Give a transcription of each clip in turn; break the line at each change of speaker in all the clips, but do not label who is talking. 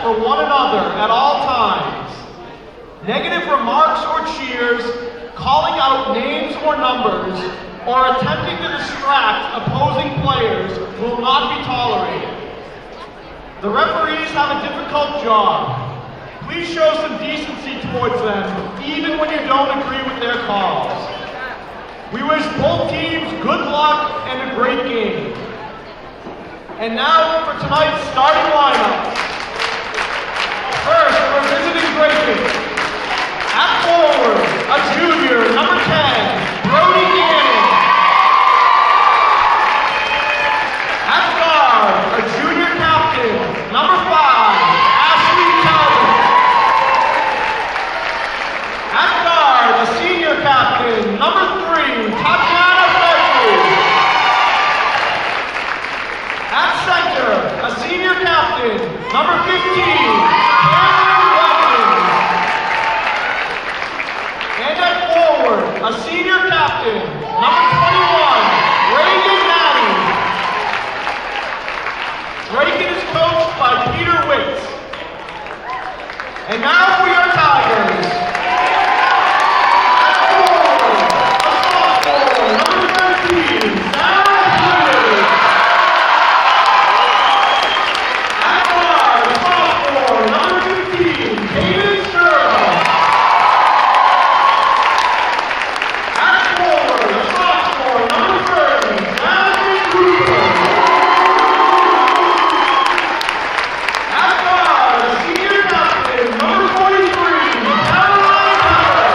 for one another at all times. Negative remarks or cheers, calling out names or numbers, or attempting to distract opposing players will not be tolerated. The referees have a difficult job. Please show some decency towards them, even when you don't agree with their calls. We wish both teams good luck and a great game. And now for tonight's starting lineup. First, we're visiting Dracut. At forward, a junior, number 10, Brody Gannon. At guard, a junior captain, number 5, Ashley Talbot. At guard, a senior captain, number 3, Tatiana Begley. At center, a senior captain, number 15, Cameron Watkins. And at forward, a senior captain, number 21, Reagan Matty. Dracut is coached by Peter Witz. And now for your Tigers. At forward, a sophomore, number 13, Sarah Hughes. At guard, a sophomore, number 15, Hayden Sherlock. At forward, a sophomore, number 30, Madison Cooper. At guard, a senior captain, number 43, Caroline Pepper.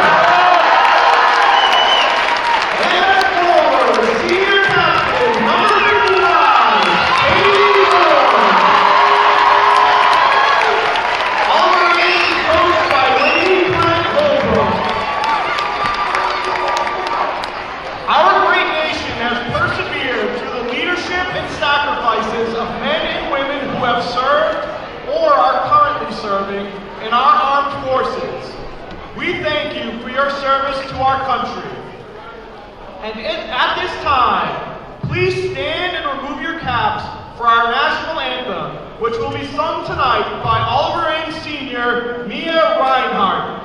And at forward, a senior captain, number 59, Katie Moore. All remains coached by Lady Brent Holbrook. Our great nation has persevered through the leadership and sacrifices of men and women who have served or are currently serving in our armed forces. We thank you for your service to our country. And at this time, please stand and remove your caps for our national anthem, which will be sung tonight by Oliver Ames Sr., Mia Reinhardt.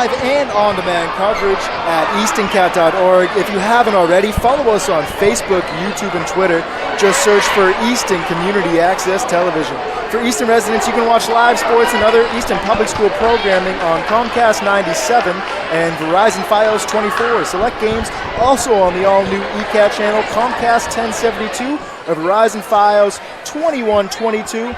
live and on-demand coverage at eastoncat.org. If you haven't already, follow us on Facebook, YouTube, and Twitter. Just search for Easton Community Access Television. For Easton residents, you can watch live sports and other Easton Public School programming on Comcast 97 and Verizon Fios 24. Select games also on the all-new ECAT channel, Comcast 1072 or Verizon Fios 2122.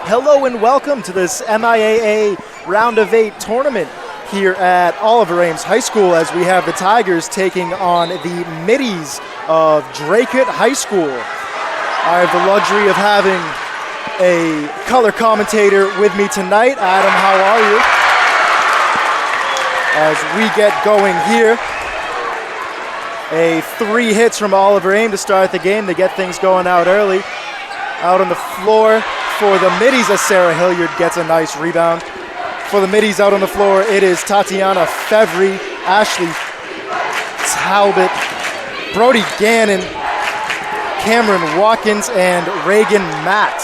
Hello and welcome to this MIAA Round of 8 tournament. here at Oliver Ames High School as we have the Tigers taking on the Middies of Dracut High School. I have the luxury of having a color commentator with me tonight. Adam, how are you? As we get going here, 3 hits from Oliver Ames to start the game to get things going out early. Out on the floor for the Middies as Sarah Hilliard gets a nice rebound. For the Middies out on the floor, it is Tatiana Fevry, Ashley Talbot, Brody Gannon, Cameron Watkins, and Reagan Matt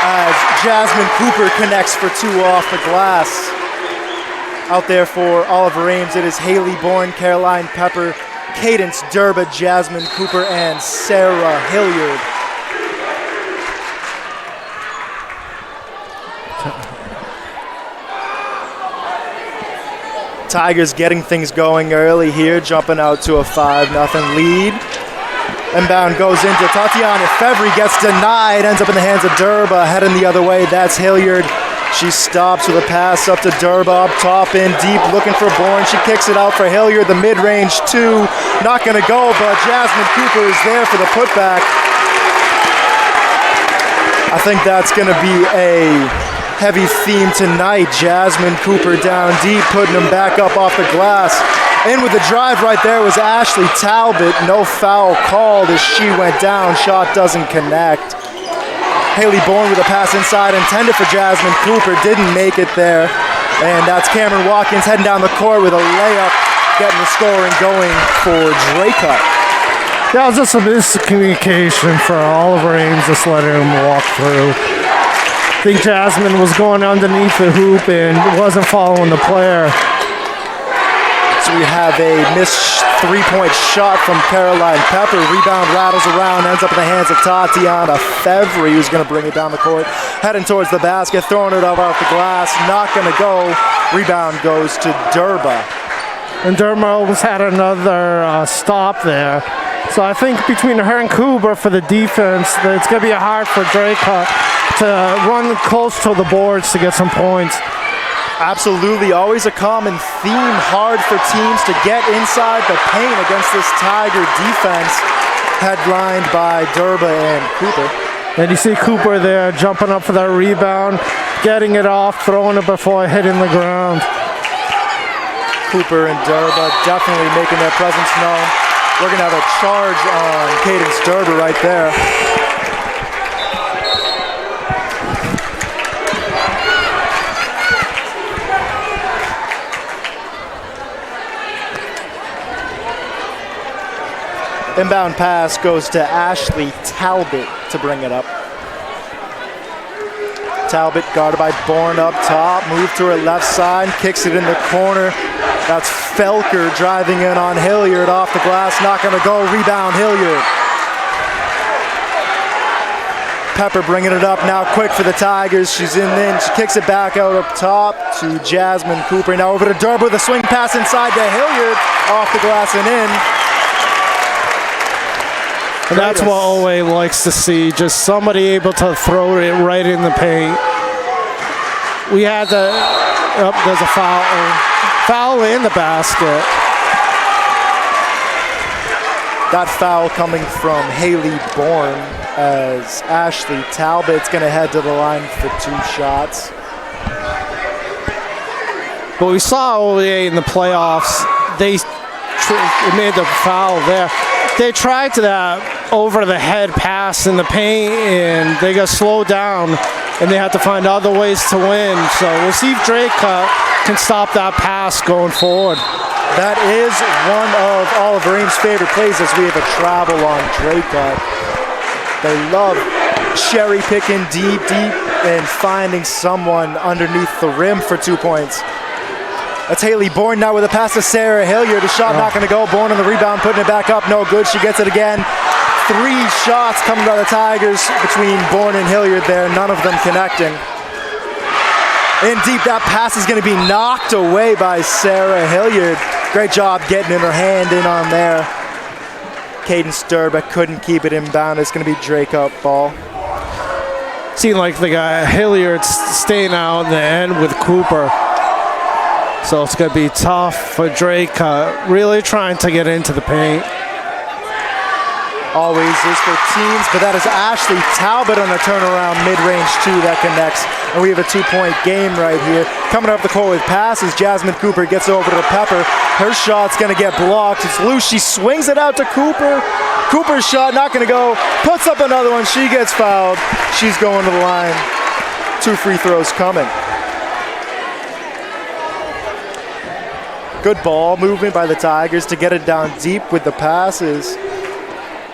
as Jasmine Cooper connects for 2 off the glass. Out there for Oliver Ames, it is Haley Bourne, Caroline Pepper, Cadence Durba, Jasmine Cooper, and Sarah Hilliard. Tigers getting things going early here, jumping out to a 5-0 lead. Inbound goes into Tatiana Fevry, gets denied, ends up in the hands of Durba, heading the other way. That's Hilliard. She stops with a pass up to Durba, up top in deep, looking for Bourne. She kicks it out for Hilliard, the mid-range 2. Not going to go, but Jasmine Cooper is there for the putback. I think that's going to be a heavy theme tonight. Jasmine Cooper down deep, putting him back up off the glass. In with the drive right there was Ashley Talbot. No foul called as she went down. Shot doesn't connect. Haley Bourne with a pass inside intended for Jasmine Cooper. Didn't make it there. And that's Cameron Watkins heading down the court with a layup, getting the scoring going for Dracut.
That was just a miscommunication for Oliver Ames, just letting him walk through. I think Jasmine was going underneath the hoop and wasn't following the player.
So we have a missed 3-point shot from Caroline Pepper. Rebound rattles around, ends up in the hands of Tatiana Fevry, who's going to bring it down the court. Heading towards the basket, throwing it up off the glass. Not going to go. Rebound goes to Durba.
And Durba almost had another stop there. So I think between her and Cooper for the defense, that it's going to be hard for Dracut to run close to the boards to get some points.
Absolutely, always a common theme. Hard for teams to get inside the paint against this Tiger defense, headlined by Durba and Cooper.
And you see Cooper there jumping up for that rebound, getting it off, throwing it before hitting the ground.
Cooper and Durba definitely making their presence known. We're going to have a charge on Cadence Durba right there. Inbound pass goes to Ashley Talbot to bring it up. Talbot guarded by Bourne up top, moved to her left side, kicks it in the corner. That's Felker driving in on Hilliard off the glass, not going to go. Rebound Hilliard. Pepper bringing it up now quick for the Tigers. She's in then. She kicks it back out up top to Jasmine Cooper. Now over to Durba with a swing pass inside to Hilliard off the glass and in.
And that's what Owe likes to see, just somebody able to throw it right in the paint. We had there's a foul in the basket.
That foul coming from Haley Bourne as Ashley Talbot's going to head to the line for 2 shots.
But we saw Owe in the playoffs, they made the foul there. They tried to that over-the-head pass in the paint, and they got slowed down, and they had to find other ways to win. So we'll see if Dracut can stop that pass going forward.
That is one of Oliver Ames' favorite plays as we have a travel on Dracut. They love cherry-picking deep, and finding someone underneath the rim for 2 points. That's Haley Bourne now with a pass to Sarah Hilliard. The shot not going to go. Bourne on the rebound, putting it back up. No good. She gets it again. 3 shots coming by the Tigers between Bourne and Hilliard there. None of them connecting. In deep, that pass is going to be knocked away by Sarah Hilliard. Great job getting in her hand in on there. Cadence Durba couldn't keep it inbound. It's going to be Dracut ball.
Seemed like the guy Hilliard's staying out in the end with Cooper. So it's going to be tough for Dracut, really trying to get into the paint.
Always is for teams, but that is Ashley Talbot on a turnaround mid-range two that connects. And we have a 2-point game right here. Coming up the court with passes, Jasmine Cooper gets over to Pepper. Her shot's gonna get blocked. It's loose, she swings it out to Cooper. Cooper's shot not gonna go, puts up another one, she gets fouled. She's going to the line. 2 free throws coming. Good ball movement by the Tigers to get it down deep with the passes.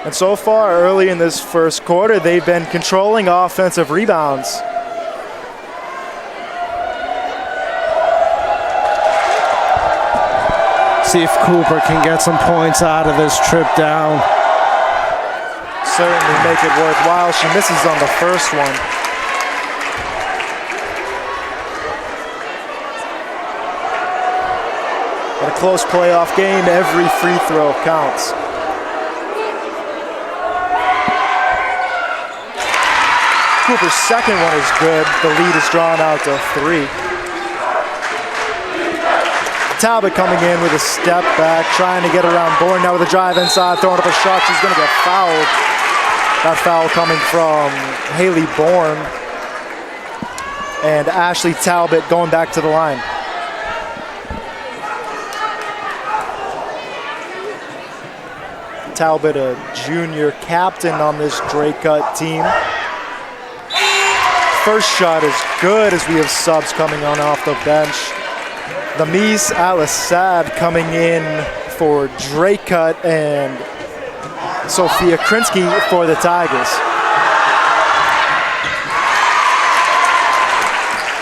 And so far, early in this first quarter, they've been controlling offensive rebounds.
See if Cooper can get some points out of this trip down.
Certainly make it worthwhile. She misses on the first one. In a close playoff game, every free throw counts. Cooper's second one is good. The lead is drawn out to 3. Talbot coming in with a step back, trying to get around Bourne. Now with a drive inside, throwing up a shot. She's going to get fouled. That foul coming from Haley Bourne. And Ashley Talbot going back to the line. Talbot, a junior captain on this Dracut team. First shot is good as we have subs coming on off the bench. The Mies Al-Assad coming in for Dracut and Sophia Krinsky for the Tigers.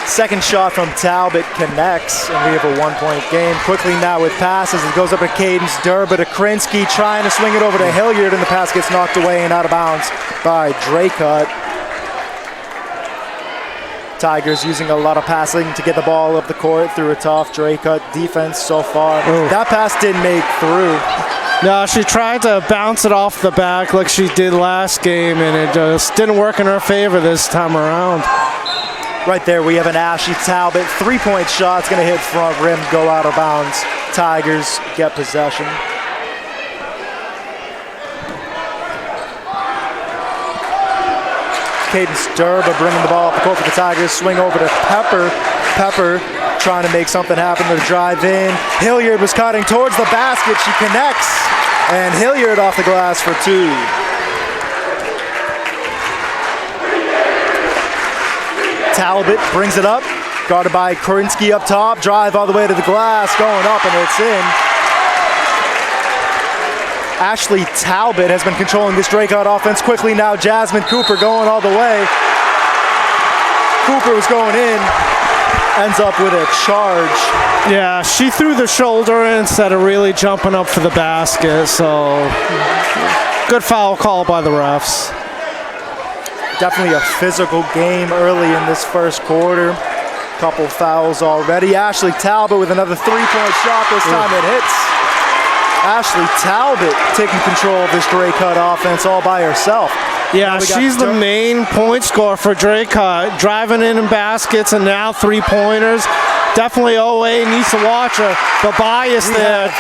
Second shot from Talbot connects, and we have a 1-point game. Quickly now with passes, it goes up to Cadence Durba to Krinsky, trying to swing it over to Hilliard, and the pass gets knocked away and out of bounds by Dracut. Tigers using a lot of passing to get the ball up the court through a tough Dracut defense so far.
Ooh.
That pass didn't make through.
No, she tried to bounce it off the back like she did last game, and it just didn't work in her favor this time around.
Right there, we have an Ashley Talbot 3-point shot. It's going to hit front rim, go out of bounds. Tigers get possession. Cadence Durba bringing the ball up the court for the Tigers. Swing over to Pepper. Pepper trying to make something happen to drive in. Hilliard was cutting towards the basket. She connects. And Hilliard off the glass for 2. Talbot brings it up. Guarded by Krinsky up top. Drive all the way to the glass. Going up and it's in. Ashley Talbot has been controlling this Dracut offense quickly now. Jasmine Cooper going all the way. Cooper was going in, ends up with a charge.
Yeah, she threw the shoulder in instead of really jumping up for the basket, so good foul call by the refs.
Definitely a physical game early in this first quarter. Couple fouls already. Ashley Talbot with another 3-point shot. This time it hits. Ashley Talbot taking control of this Dracut offense all by herself.
Yeah, she's the main point scorer for Dracut, driving in baskets and now 3-pointers. Definitely OA needs to watch her, but Bias there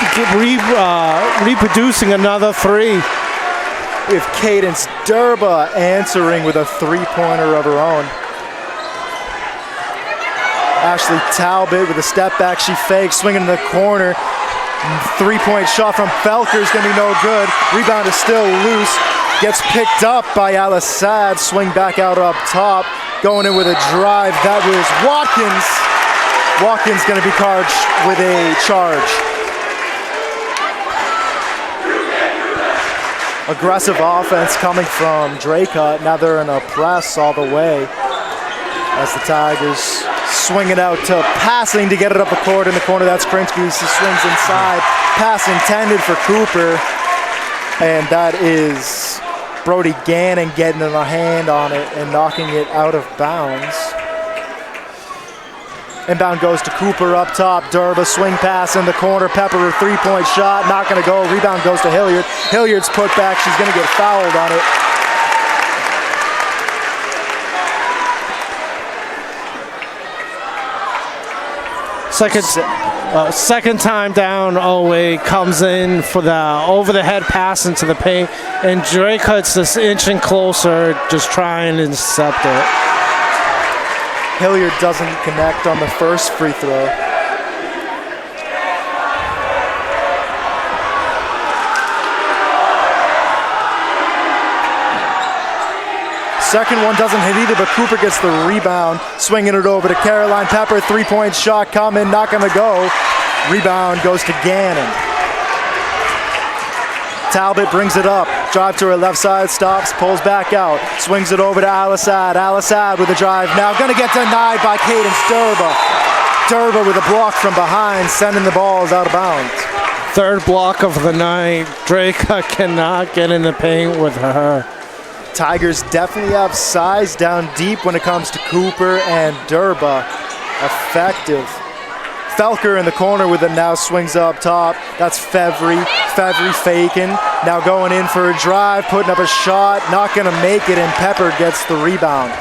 reproducing another 3.
We have Cadence Durba answering with a 3-pointer of her own. Ashley Talbot with a step back, she fakes, swinging in the corner. 3-point shot from Felker is going to be no good. Rebound is still loose. Gets picked up by Al-Assad. Swing back out up top. Going in with a drive. That was Watkins. Watkins going to be charged with a charge. Aggressive offense coming from Dracut. Now they're in a press all the way as the Tigers swing it out to passing to get it up the court in the corner. That's Krinsky. She swings inside. Pass intended for Cooper. And that is Brody Gannon getting a hand on it and knocking it out of bounds. Inbound goes to Cooper up top. Durba swing pass in the corner. Pepper, a 3-point shot. Not going to go. Rebound goes to Hilliard. Hilliard's put back. She's going to get fouled on it.
Second time down, Owe comes in for the over-the-head pass into the paint, and Dracut's just inching closer, just trying to intercept it.
Hilliard doesn't connect on the first free throw. Second one doesn't hit either, but Cooper gets the rebound, swinging it over to Caroline Pepper. Three-point shot coming, not going to go. Rebound goes to Gannon. Talbot brings it up, drive to her left side, stops, pulls back out, swings it over to Al-Assad. Al-Assad with a drive now, going to get denied by Cadence Durba. Durba with a block from behind, sending the balls out of bounds.
Third block of the night. Dracut cannot get in the paint with her.
Tigers definitely have size down deep when it comes to Cooper and Durba. Effective. Felker in the corner with it now, swings up top. That's Fevry. Fevry faking. Now going in for a drive, putting up a shot. Not going to make it, and Pepper gets the rebound.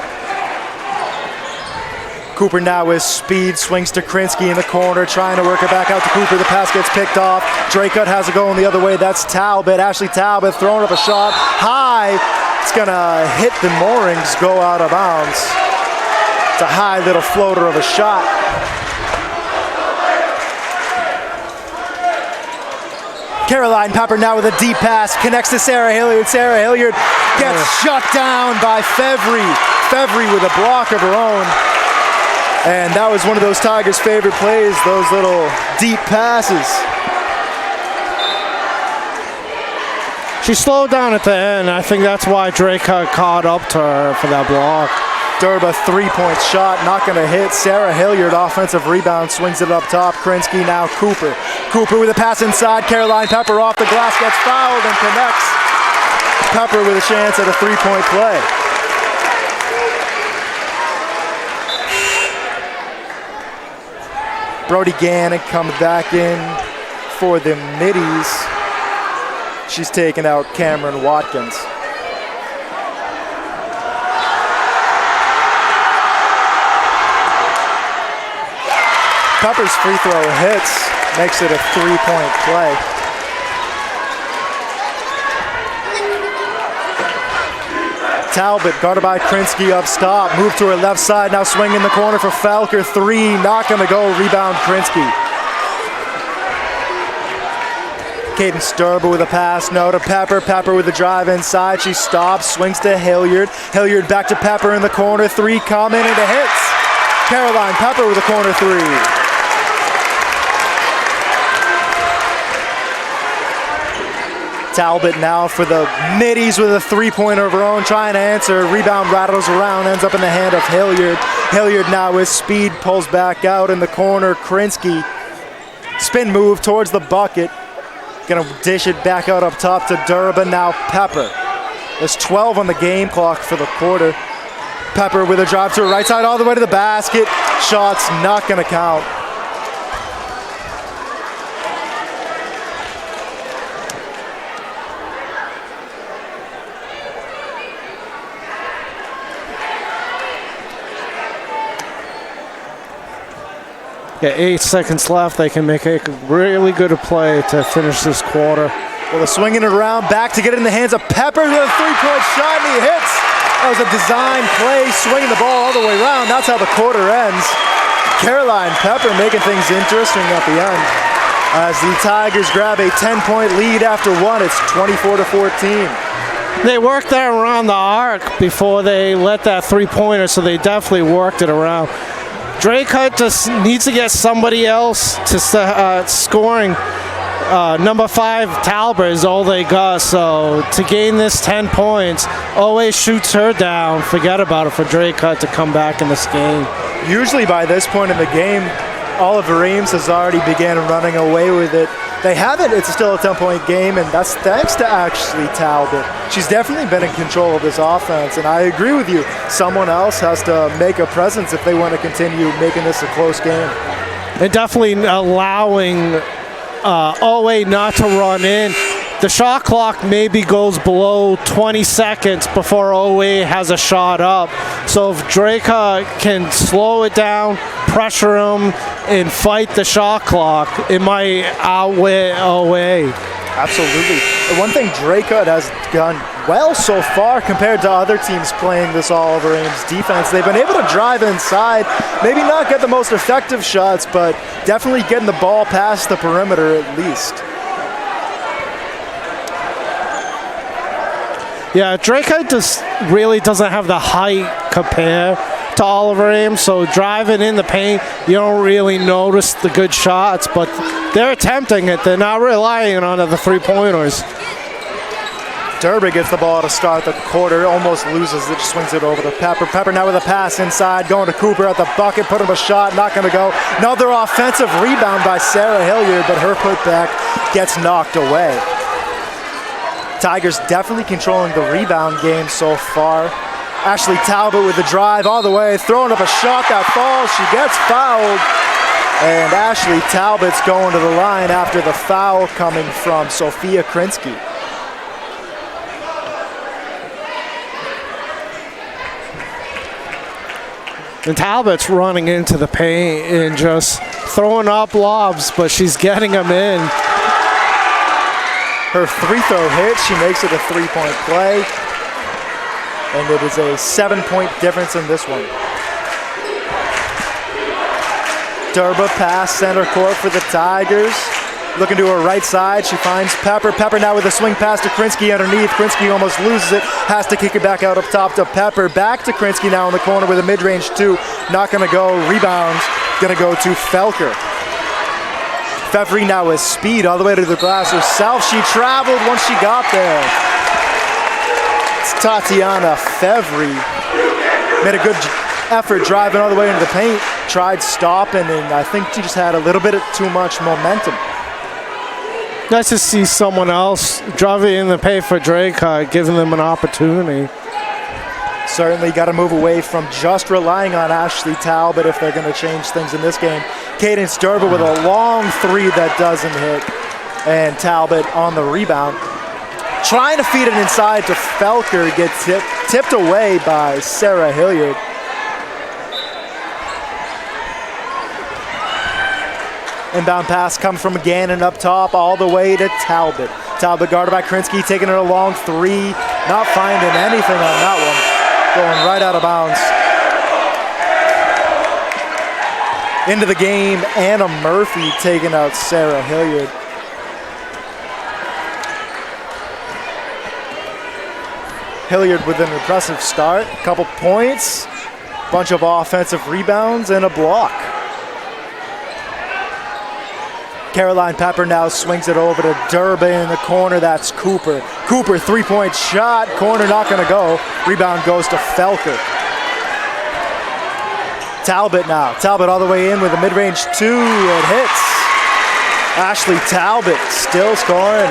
Cooper now with speed, swings to Krinsky in the corner, trying to work it back out to Cooper. The pass gets picked off. Dracut has it going the other way. That's Talbot. Ashley Talbot throwing up a shot. High. It's going to hit the moorings, go out of bounds. It's a high little floater of a shot. Caroline Pepper now with a deep pass, connects to Sarah Hilliard. Sarah Hilliard gets shut down by Fevry. Fevry with a block of her own. And that was one of those Tigers' favorite plays, those little deep passes.
She slowed down at the end. I think that's why Dracut caught up to her for that block.
Durba three-point shot, not going to hit. Sarah Hilliard, offensive rebound, swings it up top. Krinsky now Cooper. Cooper with a pass inside. Caroline Pepper off the glass, gets fouled and connects. Pepper with a chance at a three-point play. Brody Gannon comes back in for the middies. She's taking out Cameron Watkins. Pepper's free throw hits, makes it a three-point play. Talbot guarded by Krinsky up top, moved to her left side, now swinging the corner for Felker. Three, not going to go, rebound Krinsky. Cadence Durba with a pass, no to Pepper. Pepper with a drive inside, she stops, swings to Hilliard. Hilliard back to Pepper in the corner, three coming, and it hits. Caroline Pepper with a corner three. Talbot now for the middies with a three-pointer of her own, trying to answer. Rebound rattles around, ends up in the hand of Hilliard. Hilliard now with speed, pulls back out in the corner. Krinsky, spin move towards the bucket. Gonna dish it back out up top to Durba, now Pepper. There's 12 on the game clock for the quarter. Pepper with a drive to her right side all the way to the basket. Shots not gonna count.
Yeah, 8 seconds left. They can make a really good play to finish this quarter.
Well, they're swinging it around, back to get it in the hands of Pepper with a three-point shot, and he hits. That was a design play, swinging the ball all the way around. That's how the quarter ends. Caroline Pepper making things interesting at the end. As the Tigers grab a 10-point lead after one, it's 24-14.
They worked that around the arc before they let that three-pointer, so they definitely worked it around. Dracut just needs to get somebody else to scoring. Number 5, Talbot, is all they got. So to gain this 10 points, always shoots her down. Forget about it for Dracut to come back in this game.
Usually by this point in the game, Oliver Ames has already began running away with it. They haven't. It's still a 10-point game, and that's thanks to Ashley Talbot. She's definitely been in control of this offense, and I agree with you. Someone else has to make a presence if they want to continue making this a close game.
And definitely allowing Owe not to run in. The shot clock maybe goes below 20 seconds before Owe has a shot up. So if Dracut can slow it down, pressure him and fight the shot clock, it might outweigh away.
Absolutely. The one thing Dracut has done well so far compared to other teams playing this Oliver Ames defense, they've been able to drive inside, maybe not get the most effective shots, but definitely getting the ball past the perimeter at least.
Yeah, Dracut just really doesn't have the height compared to Oliver Ames, so driving in the paint, you don't really notice the good shots, but they're attempting it. They're not relying on the three-pointers.
Durba gets the ball to start the quarter, almost loses it, swings it over to Pepper. Pepper now with a pass inside, going to Cooper at the bucket, put him a shot, not going to go. Another offensive rebound by Sarah Hilliard, but her putback gets knocked away. Tigers definitely controlling the rebound game so far. Ashley Talbot with the drive all the way, throwing up a shot that falls. She gets fouled. And Ashley Talbot's going to the line after the foul coming from Sophia Krinsky.
And Talbot's running into the paint and just throwing up lobs, but she's getting them in.
Her free throw hit, she makes it a three-point play. And it is a 7-point difference in this one. Durba pass center court for the Tigers. Looking to her right side, she finds Pepper. Pepper now with a swing pass to Krinsky underneath. Krinsky almost loses it, has to kick it back out up top to Pepper. Back to Krinsky now in the corner with a mid-range two. Not gonna go, rebound, gonna go to Felker. Fevry now with speed all the way to the glass herself. She traveled once she got there. It's Tatiana Fevry. Made a good effort driving all the way into the paint. Tried stopping, and I think she just had a little bit of too much momentum.
Nice to see someone else driving in the paint for Dracut, giving them an opportunity.
Certainly got to move away from just relying on Ashley Talbot if they're going to change things in this game. Cadence Durba with a long three that doesn't hit, and Talbot on the rebound. Trying to feed it inside to Felker, gets tipped away by Sarah Hilliard. Inbound pass comes from Gannon up top all the way to Talbot. Talbot guarded by Krinsky, taking it a long three. Not finding anything on that one. Going right out of bounds. Into the game, Anna Murphy taking out Sarah Hilliard. Hilliard with an impressive start. Couple points, bunch of offensive rebounds, and a block. Caroline Pepper now swings it over to Durba in the corner. That's Cooper. Cooper, three-point shot. Corner not going to go. Rebound goes to Felker. Talbot now. Talbot all the way in with a mid-range two. It hits. Ashley Talbot still scoring.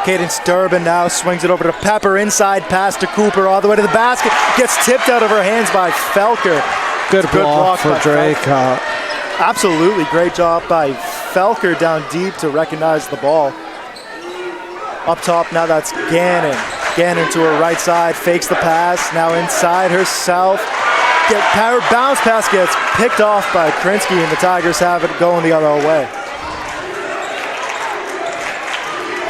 Cadence Durbin now swings it over to Pepper. Inside pass to Cooper all the way to the basket. Gets tipped out of her hands by Felker.
Good block for Dracut.
Absolutely great job by Felker down deep to recognize the ball. Up top now, that's Gannon. Gannon to her right side, fakes the pass, now inside herself. Bounce pass gets picked off by Krinsky, and the Tigers have it going the other way.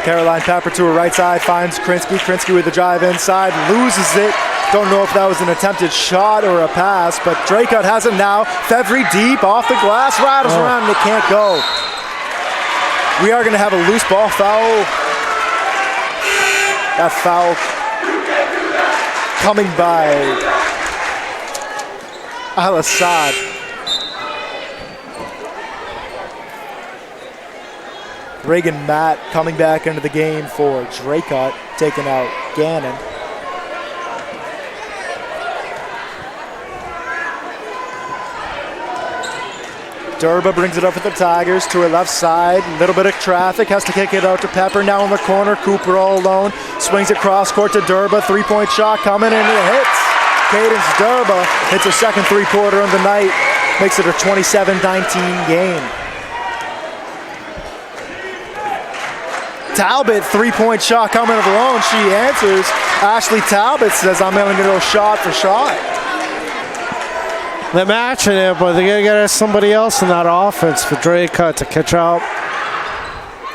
Caroline Pepper to her right side, finds Krinsky. Krinsky with the drive inside, loses it. Don't know if that was an attempted shot or a pass, but Dracut has it now. Fevry deep, off the glass, rattles around, and it can't go. We are going to have a loose ball foul. That foul coming by Al-Assad. Reagan Matt coming back into the game for Dracut, taking out Gannon. Durba brings it up for the Tigers to her left side. Little bit of traffic, has to kick it out to Pepper. Now in the corner, Cooper all alone. Swings it cross court to Durba. Three-point shot coming and it hits. Cadence Durba hits her second three-pointer of the night. Makes it a 27-19 game. Talbot, three-point shot coming of her own. She answers. Ashley Talbot says, I'm going to go shot for shot.
They're matching it, but they gotta get somebody else in that offense for Dracut to catch up.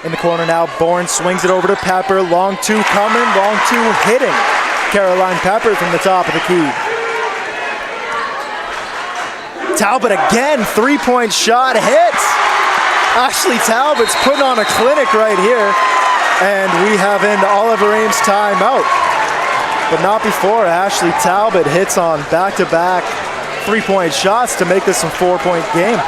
In the corner now, Bourne swings it over to Pepper. Long two coming, long two hitting. Caroline Pepper from the top of the key. Talbot again, three-point shot hits. Ashley Talbot's putting on a clinic right here. And we have in Oliver Ames timeout. But not before Ashley Talbot hits on back-to-back three-point shots to make this a four-point game.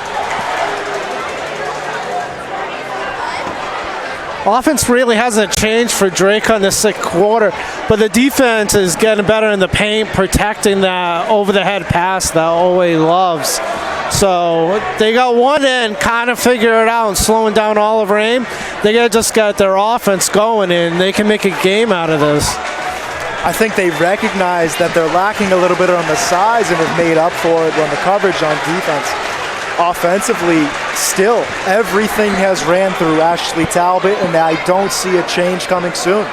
Offense really hasn't changed for Drake on the sixth quarter, but the defense is getting better in the paint, protecting that over-the-head pass that Owe loves. So they got one end, kind of figure it out, and slowing down Oliver Ames. They gotta just get their offense going, and they can make a game out of this.
I think they recognize that they're lacking a little bit on the size and have made up for it on the coverage on defense. Offensively, still, everything has ran through Ashley Talbot, and I don't see a change coming soon.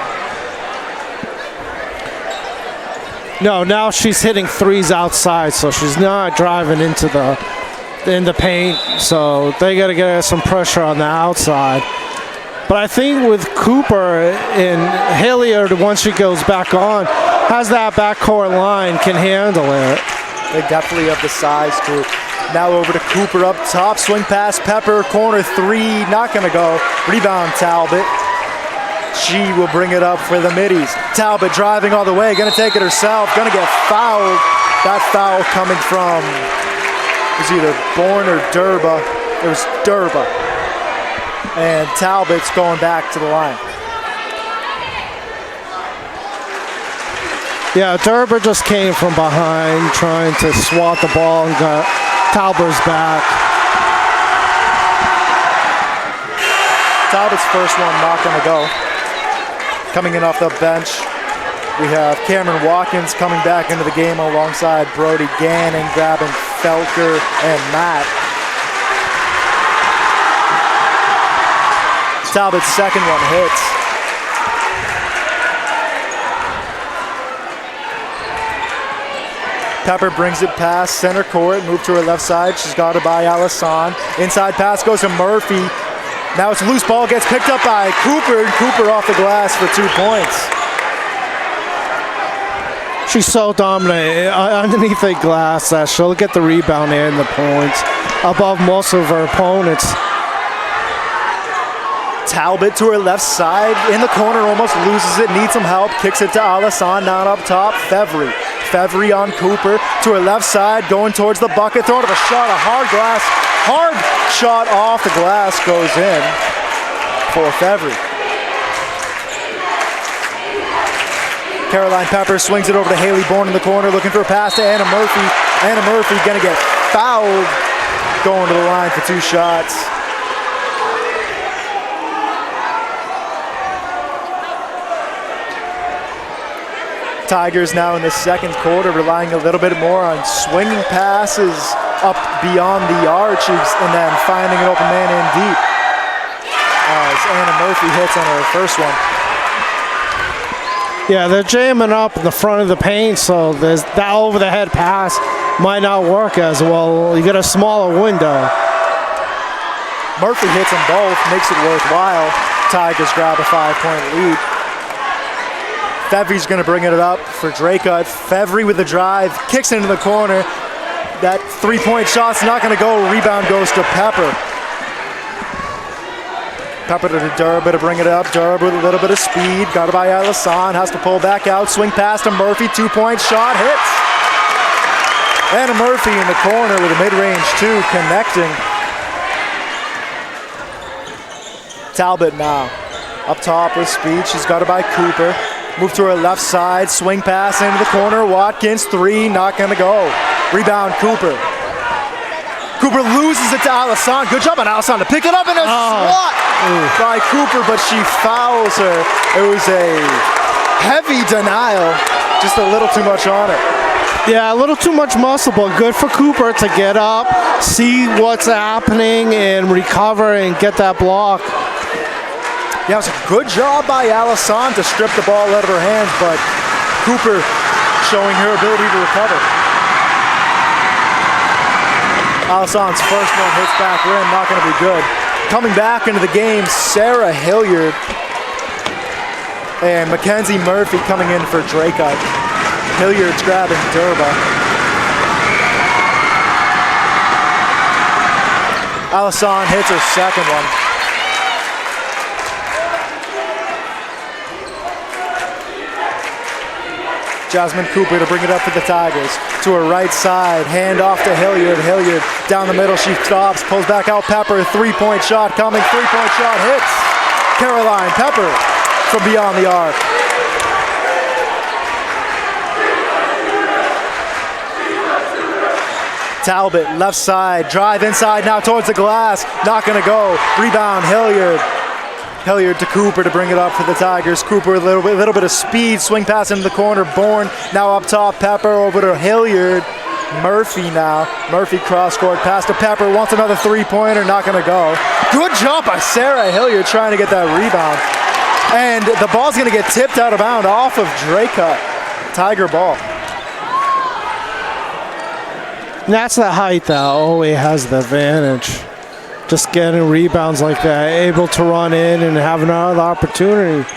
No, now she's hitting threes outside, so she's not driving into the paint. So they got to get some pressure on the outside. But I think with Cooper and Hilliard, once she goes back on, has that backcourt line, can handle it.
They definitely have the size to. Now over to Cooper up top, swing pass, Pepper, corner three, not gonna go. Rebound Talbot. She will bring it up for the middies. Talbot driving all the way, gonna take it herself, gonna get fouled. That foul coming from, it was either Bourne or Durba. It was Durba. And Talbot's going back to the line.
Yeah, Durba just came from behind trying to swat the ball and got Talbot's back.
Talbot's first one not going to go. Coming in off the bench, we have Cameron Watkins coming back into the game alongside Brody Gannon, grabbing Felker and Matt. Talbot's second one hits. Pepper brings it past center court, move to her left side. She's got it by Alisson. Inside pass goes to Murphy. Now it's a loose ball, gets picked up by Cooper, and Cooper off the glass for 2 points.
She's so dominant underneath the glass that she'll get the rebound and the points above most of her opponents.
Talbot to her left side, in the corner, almost loses it, needs some help, kicks it to Alisson, down up top, Fevry. Fevry on Cooper, to her left side, going towards the bucket, throwing up a shot, a hard shot off the glass, goes in for Fevry. Caroline Pepper swings it over to Haley Bourne in the corner, looking for a pass to Anna Murphy. Anna Murphy gonna get fouled, going to the line for 2 shots. Tigers now in the second quarter relying a little bit more on swinging passes up beyond the arches and then finding an open man in deep. As Anna Murphy hits on her first one.
Yeah, they're jamming up in the front of the paint, so there's that over-the-head pass might not work as well. You get a smaller window.
Murphy hits them both, makes it worthwhile. Tigers grab a 5-point lead. Fevry's going to bring it up for Dracut. Fevry with the drive, kicks into the corner. That 3-point shot's not going to go. Rebound goes to Pepper. Pepper to Durba to bring it up. Durba with a little bit of speed. Got it by Alisson. Has to pull back out. Swing pass to Murphy. 2-point shot. Hits. Anna Murphy in the corner with a mid-range 2 connecting. Talbot now. Up top with speed. She's got it by Cooper. Move to her left side, swing pass into the corner. Watkins, 3, not gonna go. Rebound, Cooper. Cooper loses it to Alisson. Good job on Alisson to pick it up in a swat by Cooper, but she fouls her. It was a heavy denial, just a little too much on it.
Yeah, a little too much muscle, but good for Cooper to get up, see what's happening, and recover and get that block.
Yeah, it was a good job by Alisson to strip the ball out of her hands, but Cooper showing her ability to recover. Alison's first one hits back rim, not going to be good. Coming back into the game, Sarah Hilliard and Mackenzie Murphy coming in for Dracut. Hilliard's grabbing Durba. Alison hits her second one. Jasmine Cooper to bring it up for the Tigers. To her right side, hand off to Hilliard. Hilliard down the middle, she stops, pulls back out Pepper. Three-point shot coming, three-point shot hits. Caroline Pepper from beyond the arc. Talbot, left side, drive inside now towards the glass. Not gonna go. Rebound, Hilliard. Hilliard to Cooper to bring it up for the Tigers. Cooper, a little bit of speed, swing pass into the corner. Bourne now up top. Pepper over to Hilliard. Murphy now. Murphy cross-court pass to Pepper. Wants another three-pointer. Not going to go. Good job by Sarah Hilliard trying to get that rebound. And the ball's going to get tipped out of bounds off of Dracut. Tiger ball.
That's the height that always has the advantage. Just getting rebounds like that, able to run in and have another opportunity.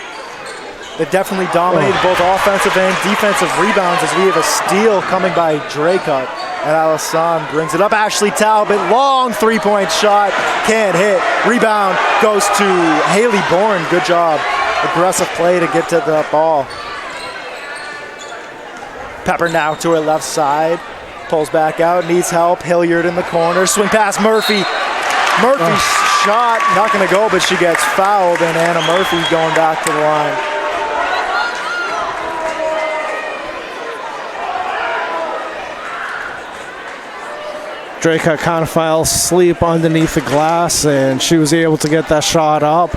They definitely dominated both offensive and defensive rebounds as we have a steal coming by Dracut. And Alison brings it up. Ashley Talbot, long three-point shot, can't hit. Rebound goes to Haley Bourne. Good job. Aggressive play to get to the ball. Pepper now to her left side. Pulls back out, needs help. Hilliard in the corner. Swing pass Murphy. Murphy's shot, not going to go, but she gets fouled, and Anna Murphy going back to the line.
Dracut kind of fell asleep underneath the glass, and she was able to get that shot up.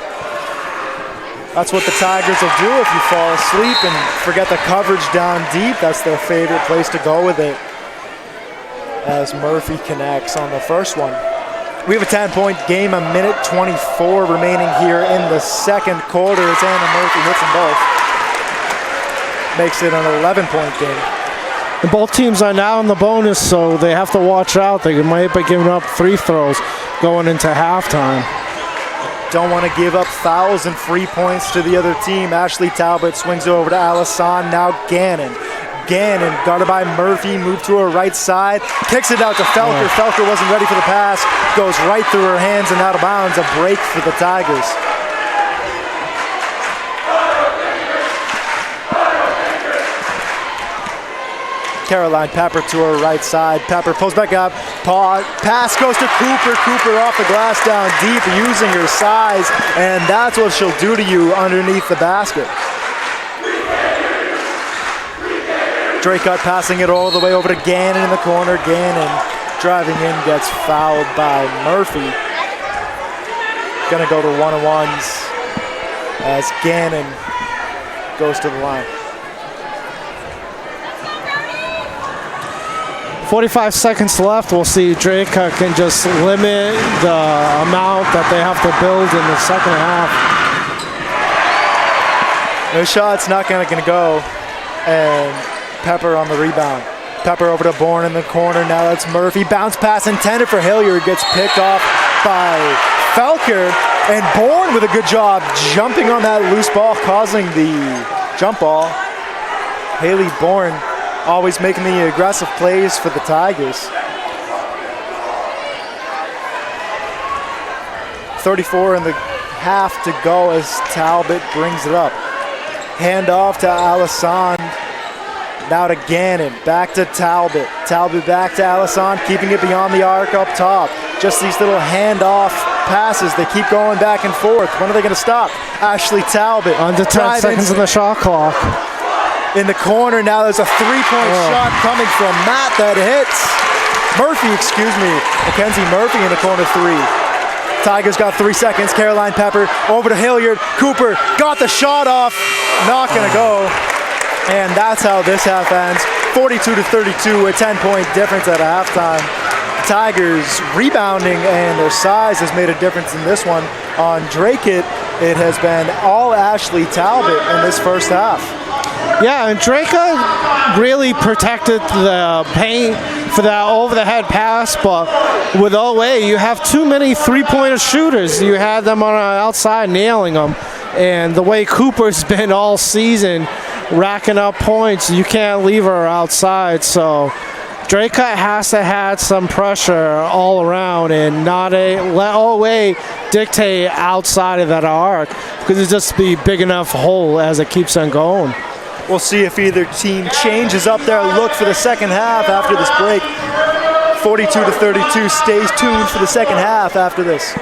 That's what the Tigers will do if you fall asleep and forget the coverage down deep. That's their favorite place to go with it. As Murphy connects on the first one. We have a 10-point game, a minute 24 remaining here in the second quarter. It's Anna Murphy hits them both. Makes it an 11-point game.
And both teams are now in the bonus, so they have to watch out. They might be giving up free throws going into halftime.
Don't want to give up fouls and free points to the other team. Ashley Talbot swings over to Alison. Now Gannon. Gannon, guarded by Murphy, moved to her right side, kicks it out to Felker. Felker wasn't ready for the pass, goes right through her hands and out of bounds. A break for the Tigers. Caroline Pepper to her right side. Pepper pulls back up. Pass goes to Cooper. Cooper off the glass down deep, using her size, and that's what she'll do to you underneath the basket. Dracut passing it all the way over to Gannon in the corner. Gannon driving in, gets fouled by Murphy. Gonna go to one-on-ones as Gannon goes to the line.
45 seconds left. We'll see Dracut can just limit the amount that they have to build in the second half.
No shot's not gonna go, and Pepper on the rebound. Pepper over to Bourne in the corner. Now that's Murphy. Bounce pass intended for Hilliard. Gets picked off by Felker. And Bourne with a good job jumping on that loose ball, causing the jump ball. Haley Bourne always making the aggressive plays for the Tigers. 34 in the half to go as Talbot brings it up. Hand off to Alison. Now to Gannon, back to Talbot. Talbot back to Alison, keeping it beyond the arc up top. Just these little handoff passes. They keep going back and forth. When are they going to stop? Ashley Talbot.
Under 10 seconds on the shot clock.
In the corner now, there's a three-point shot coming from Matt that hits. Mackenzie Murphy in the corner three. Tigers got 3 seconds. Caroline Pepper over to Hilliard. Cooper got the shot off. Not going to go. And that's how this half ends. 42-32, a 10-point difference at halftime. Tigers rebounding and their size has made a difference in this one. On Dracut, it has been all Ashley Talbot in this first half.
Yeah, and Dracut really protected the paint for that over-the-head pass, but with OA, you have too many three-pointer shooters. You had them on the outside nailing them, and the way Cooper's been all season racking up points, you can't leave her outside, so Dracut has to have some pressure all around and not let OA dictate outside of that arc, because it's just be big enough hole as it keeps on going.
We'll see if either team changes up their look for the second half after this break. 42-32, stays tuned for the second half after this.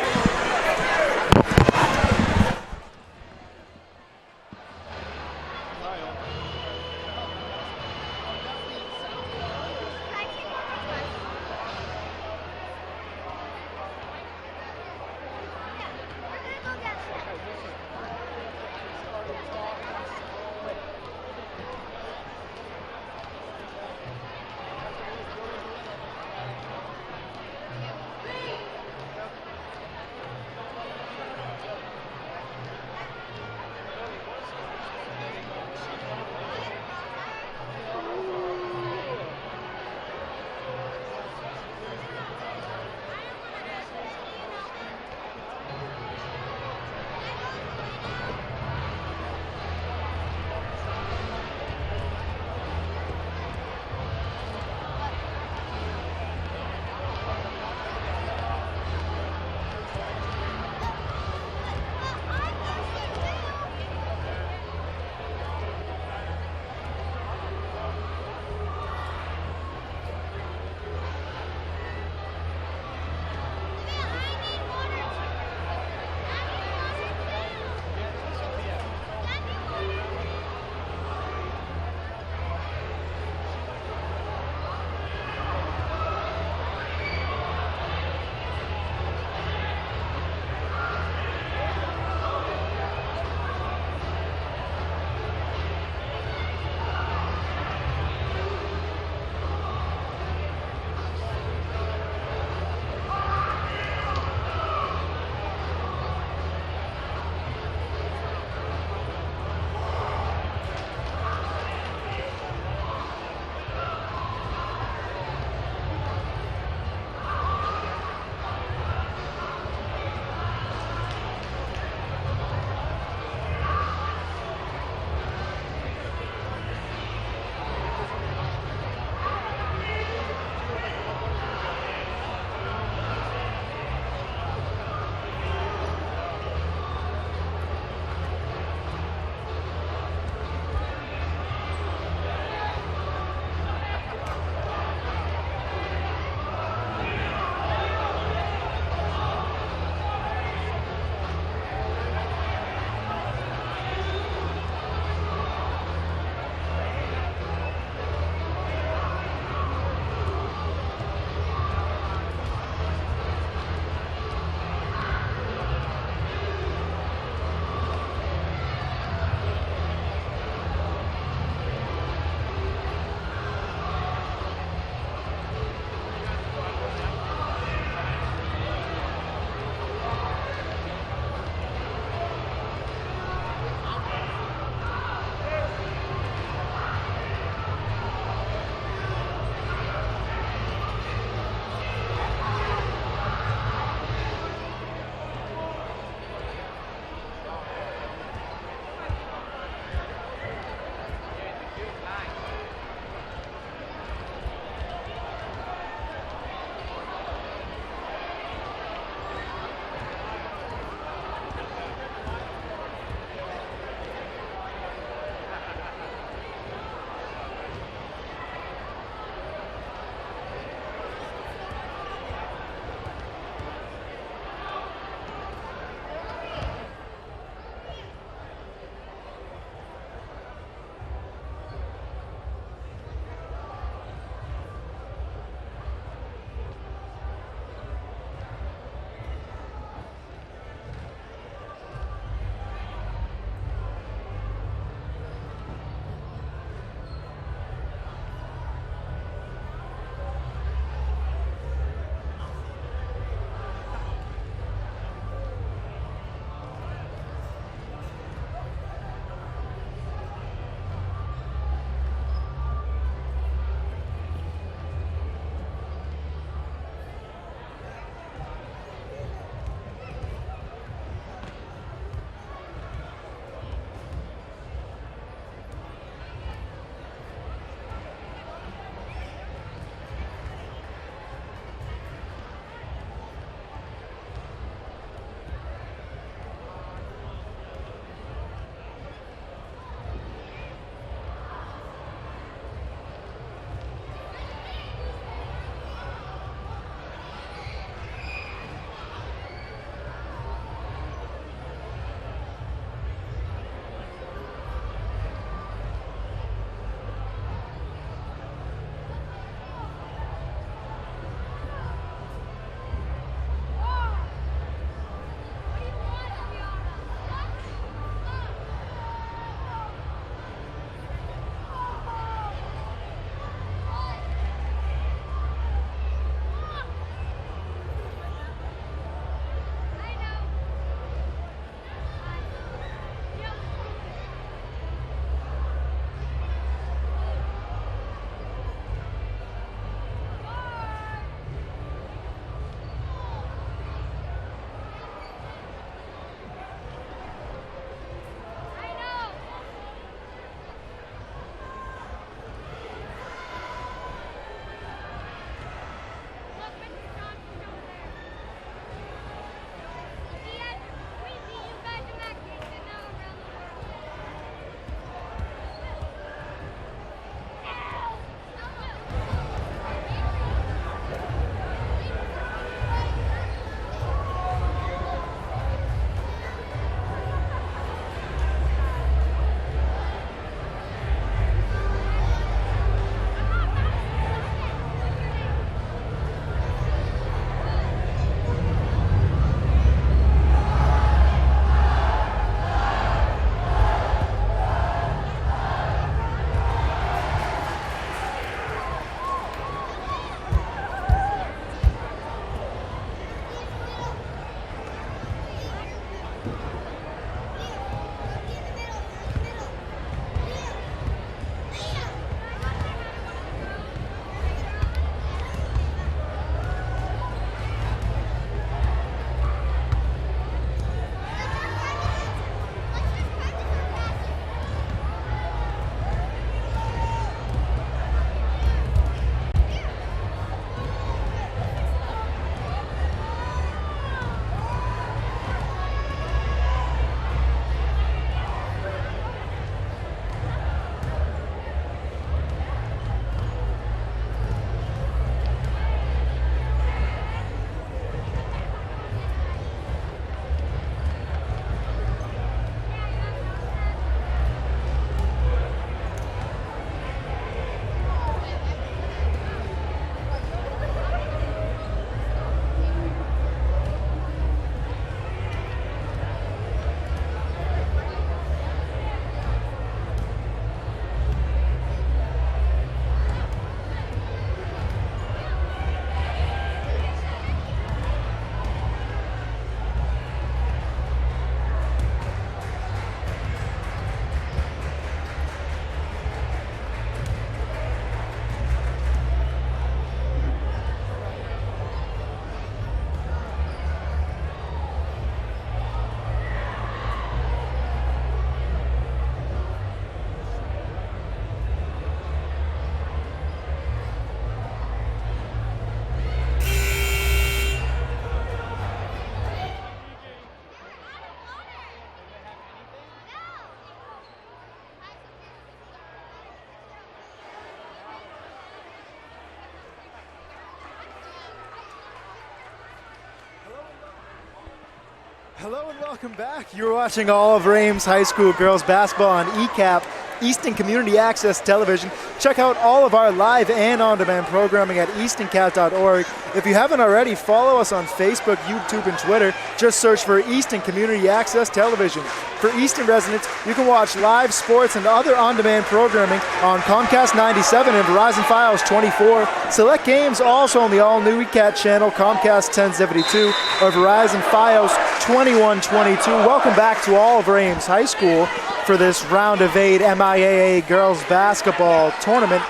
Hello and welcome back. You're watching all of Ames High School girls basketball on ECAP, Easton Community Access Television. Check out all of our live and on-demand programming at eastoncat.org. If you haven't already, follow us on Facebook, YouTube, and Twitter. Just search for Easton Community Access Television. For Easton residents, you can watch live sports and other on-demand programming on Comcast 97 and Verizon Fios 24. Select games also on the all-new ECAT channel, Comcast 1072 or Verizon Fios 2122. Welcome back to all of Ames High School for this round of 8 MIAA girls basketball tournament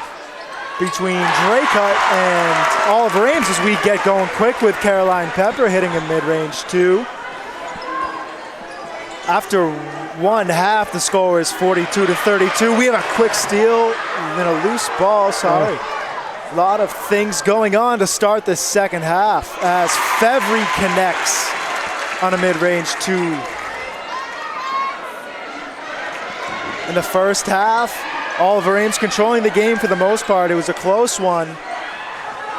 between Dracut and Oliver Ames as we get going quick with Caroline Pepper hitting a mid-range 2. After one half, the score is 42-32. We have a quick steal and a loose ball, sorry. A lot of things going on to start the second half as Fevry connects on a mid-range 2. In the first half, Oliver Ames controlling the game for the most part. It was a close one,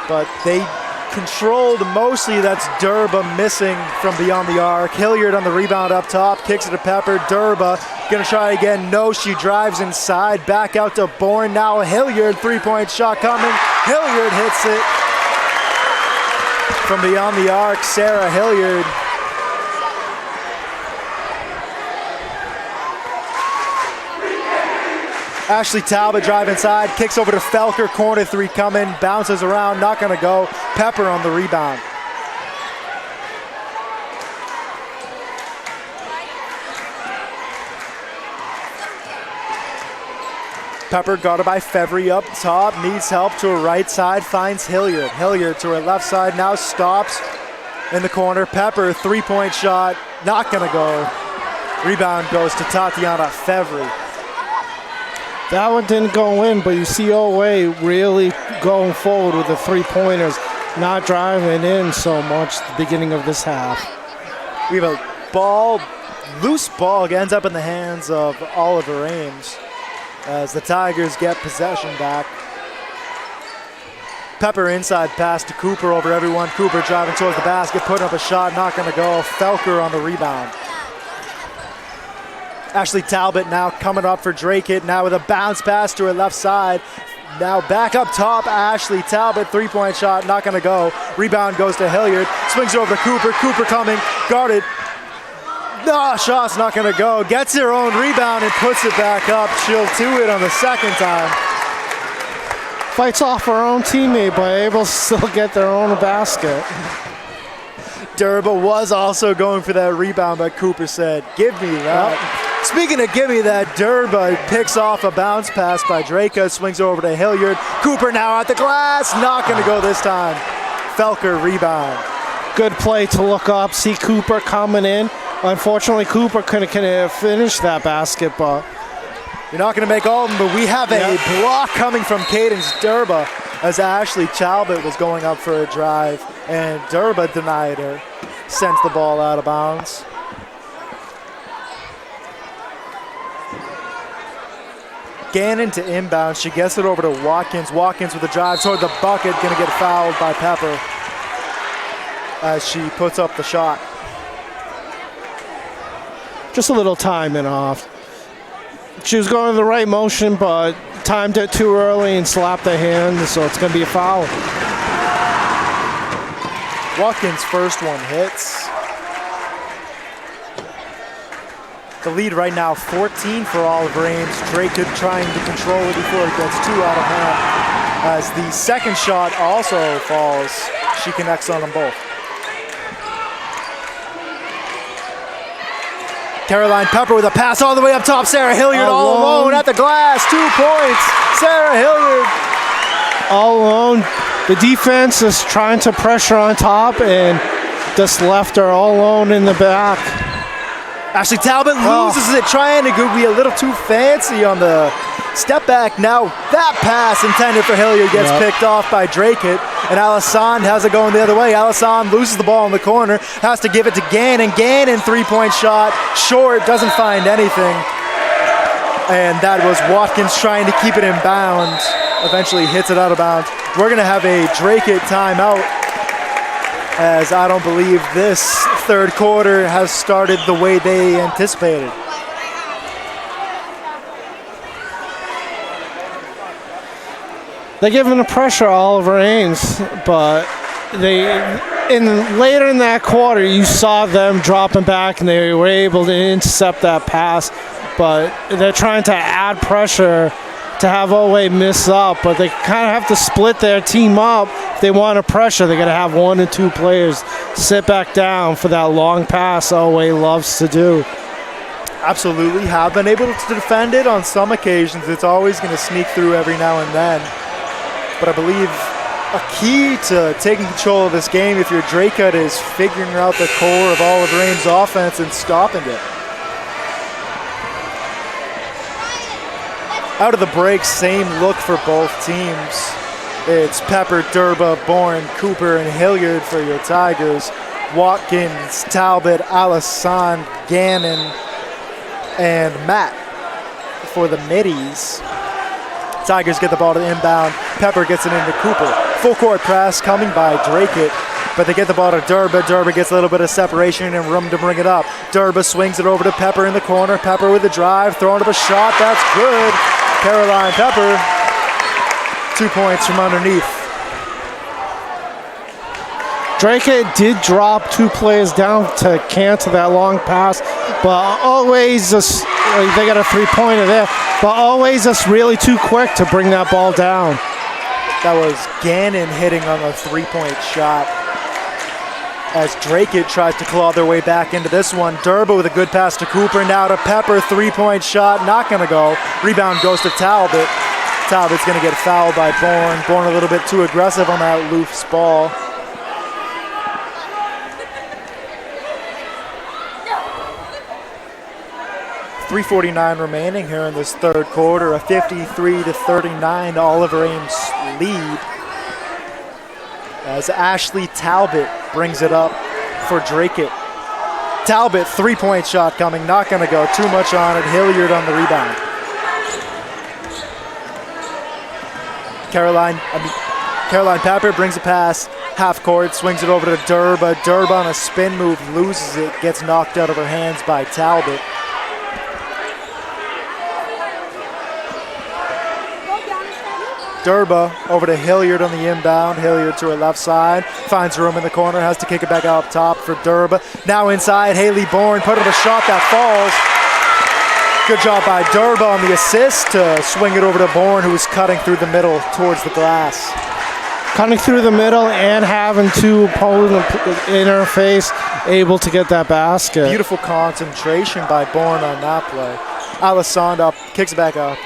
but they controlled mostly. That's Durba missing from beyond the arc. Hilliard on the rebound up top, kicks it to Pepper. Durba gonna try again. No, she drives inside. Back out to Bourne. Now Hilliard, three-point shot coming. Hilliard hits it from beyond the arc. Sarah Hilliard. Ashley Talbot drive inside, kicks over to Felker, corner 3 coming, bounces around, not gonna go. Pepper on the rebound. Pepper got it by Fevry up top, needs help to her right side, finds Hilliard. Hilliard to her left side, now stops in the corner. Pepper, three-point shot, not gonna go. Rebound goes to Tatiana Fevry.
That one didn't go in, but you see OA really going forward with the three-pointers, not driving in so much at the beginning of this half.
We have a loose ball, ends up in the hands of Oliver Ames as the Tigers get possession back. Pepper inside pass to Cooper over everyone. Cooper driving towards the basket, putting up a shot, not gonna go. Felker on the rebound. Ashley Talbot now coming up for Dracut, now with a bounce pass to her left side. Now back up top, Ashley Talbot, three-point shot, not gonna go. Rebound goes to Hilliard, swings over to Cooper. Cooper coming, guarded. No, shot's not gonna go. Gets her own rebound and puts it back up. She'll do it on the second time.
Fights off her own teammate, but able to still get their own basket.
Durba was also going for that rebound, but Cooper said, give me that. Speaking of give me that, Durba picks off a bounce pass by Dracut, swings over to Hilliard. Cooper now at the glass, not gonna go this time. Felker rebound.
Good play to look up, see Cooper coming in. Unfortunately, Cooper couldn't finish that basket, but
you're not gonna make all of them, but we have a block coming from Cadence Durba as Ashley Talbot was going up for a drive, and Durba denied her, sent the ball out of bounds. Gannon to inbound. She gets it over to Watkins. Watkins with a drive toward the bucket. Going to get fouled by Pepper as she puts up the shot.
Just a little timing off. She was going the right motion, but timed it too early and slapped the hand, so it's going to be a foul.
Watkins' first one hits. The lead right now, 14 for Oliver Ames. Dracut trying to control it before it gets too out of hand. As the second shot also falls, she connects on them both. Caroline Pepper with a pass all the way up top. Sarah Hilliard all alone at the glass. 2 points. Sarah Hilliard.
All alone. The defense is trying to pressure on top and just left her all alone in the back.
Ashley Talbot loses it, trying to be a little too fancy on the step back. Now that pass intended for Hilliard gets picked off by Dracut, and Alisson has it going the other way. Alisson loses the ball in the corner, has to give it to Gannon. Gannon, three-point shot, short, doesn't find anything. And that was Watkins trying to keep it in bounds. Eventually hits it out of bounds. We're gonna have a Dracut timeout. as I don't believe this third quarter has started the way they anticipated.
They're giving the pressure Oliver Ames, but later in that quarter, you saw them dropping back, and they were able to intercept that pass. But they're trying to add pressure to have Oweh miss up, but they kind of have to split their team up. If they want to pressure, they're going to have 1 or 2 players sit back down for that long pass Oweh loves to do.
Absolutely, have been able to defend it on some occasions. It's always going to sneak through every now and then. But I believe a key to taking control of this game, if you're Dracut, is figuring out the core of Oliver Ames' offense and stopping it. Out of the break, same look for both teams. It's Pepper, Durba, Bourne, Cooper, and Hilliard for your Tigers. Watkins, Talbot, Alassane, Gannon, and Matt for the middies. Tigers get the ball to the inbound. Pepper gets it into Cooper. Full court press coming by Dracut, but they get the ball to Durba. Durba gets a little bit of separation and room to bring it up. Durba swings it over to Pepper in the corner. Pepper with the drive, throwing up a shot. That's good. Caroline Pepper, 2 points from underneath.
Dracut did drop 2 players down to cancel that long pass, but always just, they got a 3-pointer there, but always just really too quick to bring that ball down.
That was Gannon hitting on a 3-point shot as Dracut tries to claw their way back into this one. Durba with a good pass to Cooper, now to Pepper, 3-point shot, not gonna go. Rebound goes to Talbot. Talbot's gonna get fouled by Bourne. Bourne a little bit too aggressive on that loose ball. .349 remaining here in this third quarter, a 53-39 Oliver Ames lead as Ashley Talbot brings it up for Dracut. Talbot, 3-point shot coming, not gonna go, too much on it. Hilliard on the rebound. Caroline Pepper brings a pass, half court, swings it over to Durba. Durba on a spin move, loses it, gets knocked out of her hands by Talbot. Durba over to Hilliard on the inbound. Hilliard to her left side. Finds room in the corner. Has to kick it back up top for Durba. Now inside, Haley Bourne put up a shot that falls. Good job by Durba on the assist to swing it over to Bourne, who was cutting through the middle towards the glass.
Cutting through the middle and having 2 opponent in her face, able to get that basket.
Beautiful concentration by Bourne on that play. Alassane kicks it back up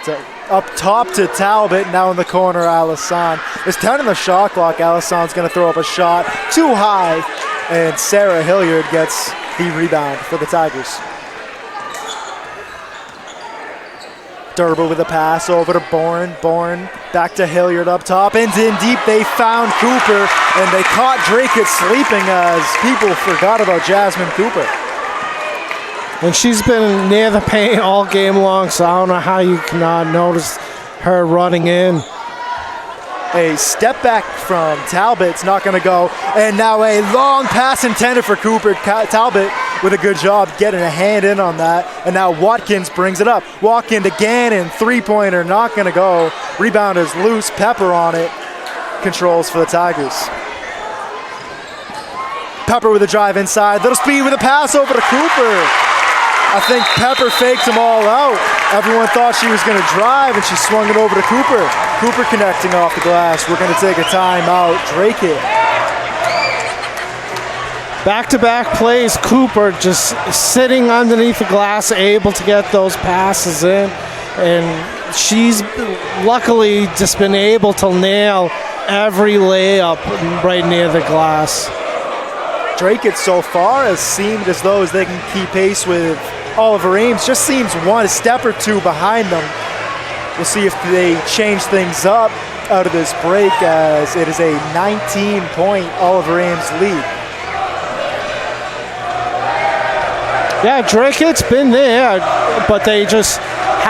top to Talbot, now in the corner, Alassane. There's 10 in the shot clock. Alassane's going to throw up a shot too high, and Sarah Hilliard gets the rebound for the Tigers. Durba with a pass over to Bourne. Bourne back to Hilliard up top. And in deep, they found Cooper, and they caught Dracut sleeping as people forgot about Jasmine Cooper.
And she's been near the paint all game long, so I don't know how you cannot notice her running in.
A step back from Talbot's not going to go. And now a long pass intended for Cooper. Talbot with a good job getting a hand in on that. And now Watkins brings it up. Watkins again, and 3-pointer not going to go. Rebound is loose. Pepper on it. Controls for the Tigers. Pepper with a drive inside. Little speed with a pass over to Cooper. I think Pepper faked them all out. Everyone thought she was going to drive, and she swung it over to Cooper. Cooper connecting off the glass. We're going to take a timeout. Dracut.
Back-to-back plays, Cooper just sitting underneath the glass, able to get those passes in. And she's luckily just been able to nail every layup right near the glass.
Dracut so far has seemed as though they can keep pace with Oliver Ames. Just seems one step or two behind them. We'll see if they change things up out of this break, as it is a 19-point Oliver Ames lead.
Yeah, Dracut's been there, but they just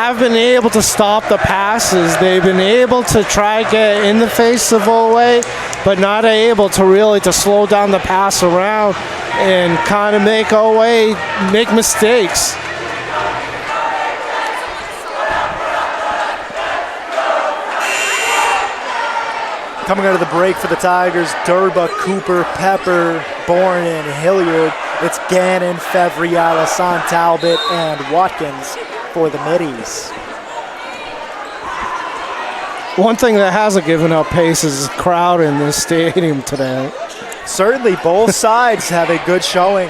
have been able to stop the passes. They've been able to try to get in the face of Owe, but not able to really to slow down the pass around and kind of make Owe make mistakes.
Coming out of the break for the Tigers, Durba, Cooper, Pepper, Bourne, and Hilliard. It's Gannon, Fevry, Alassane, Talbot, and Watkins for the middies.
One thing that hasn't given up pace is the crowd in this stadium today.
Certainly, both sides have a good showing.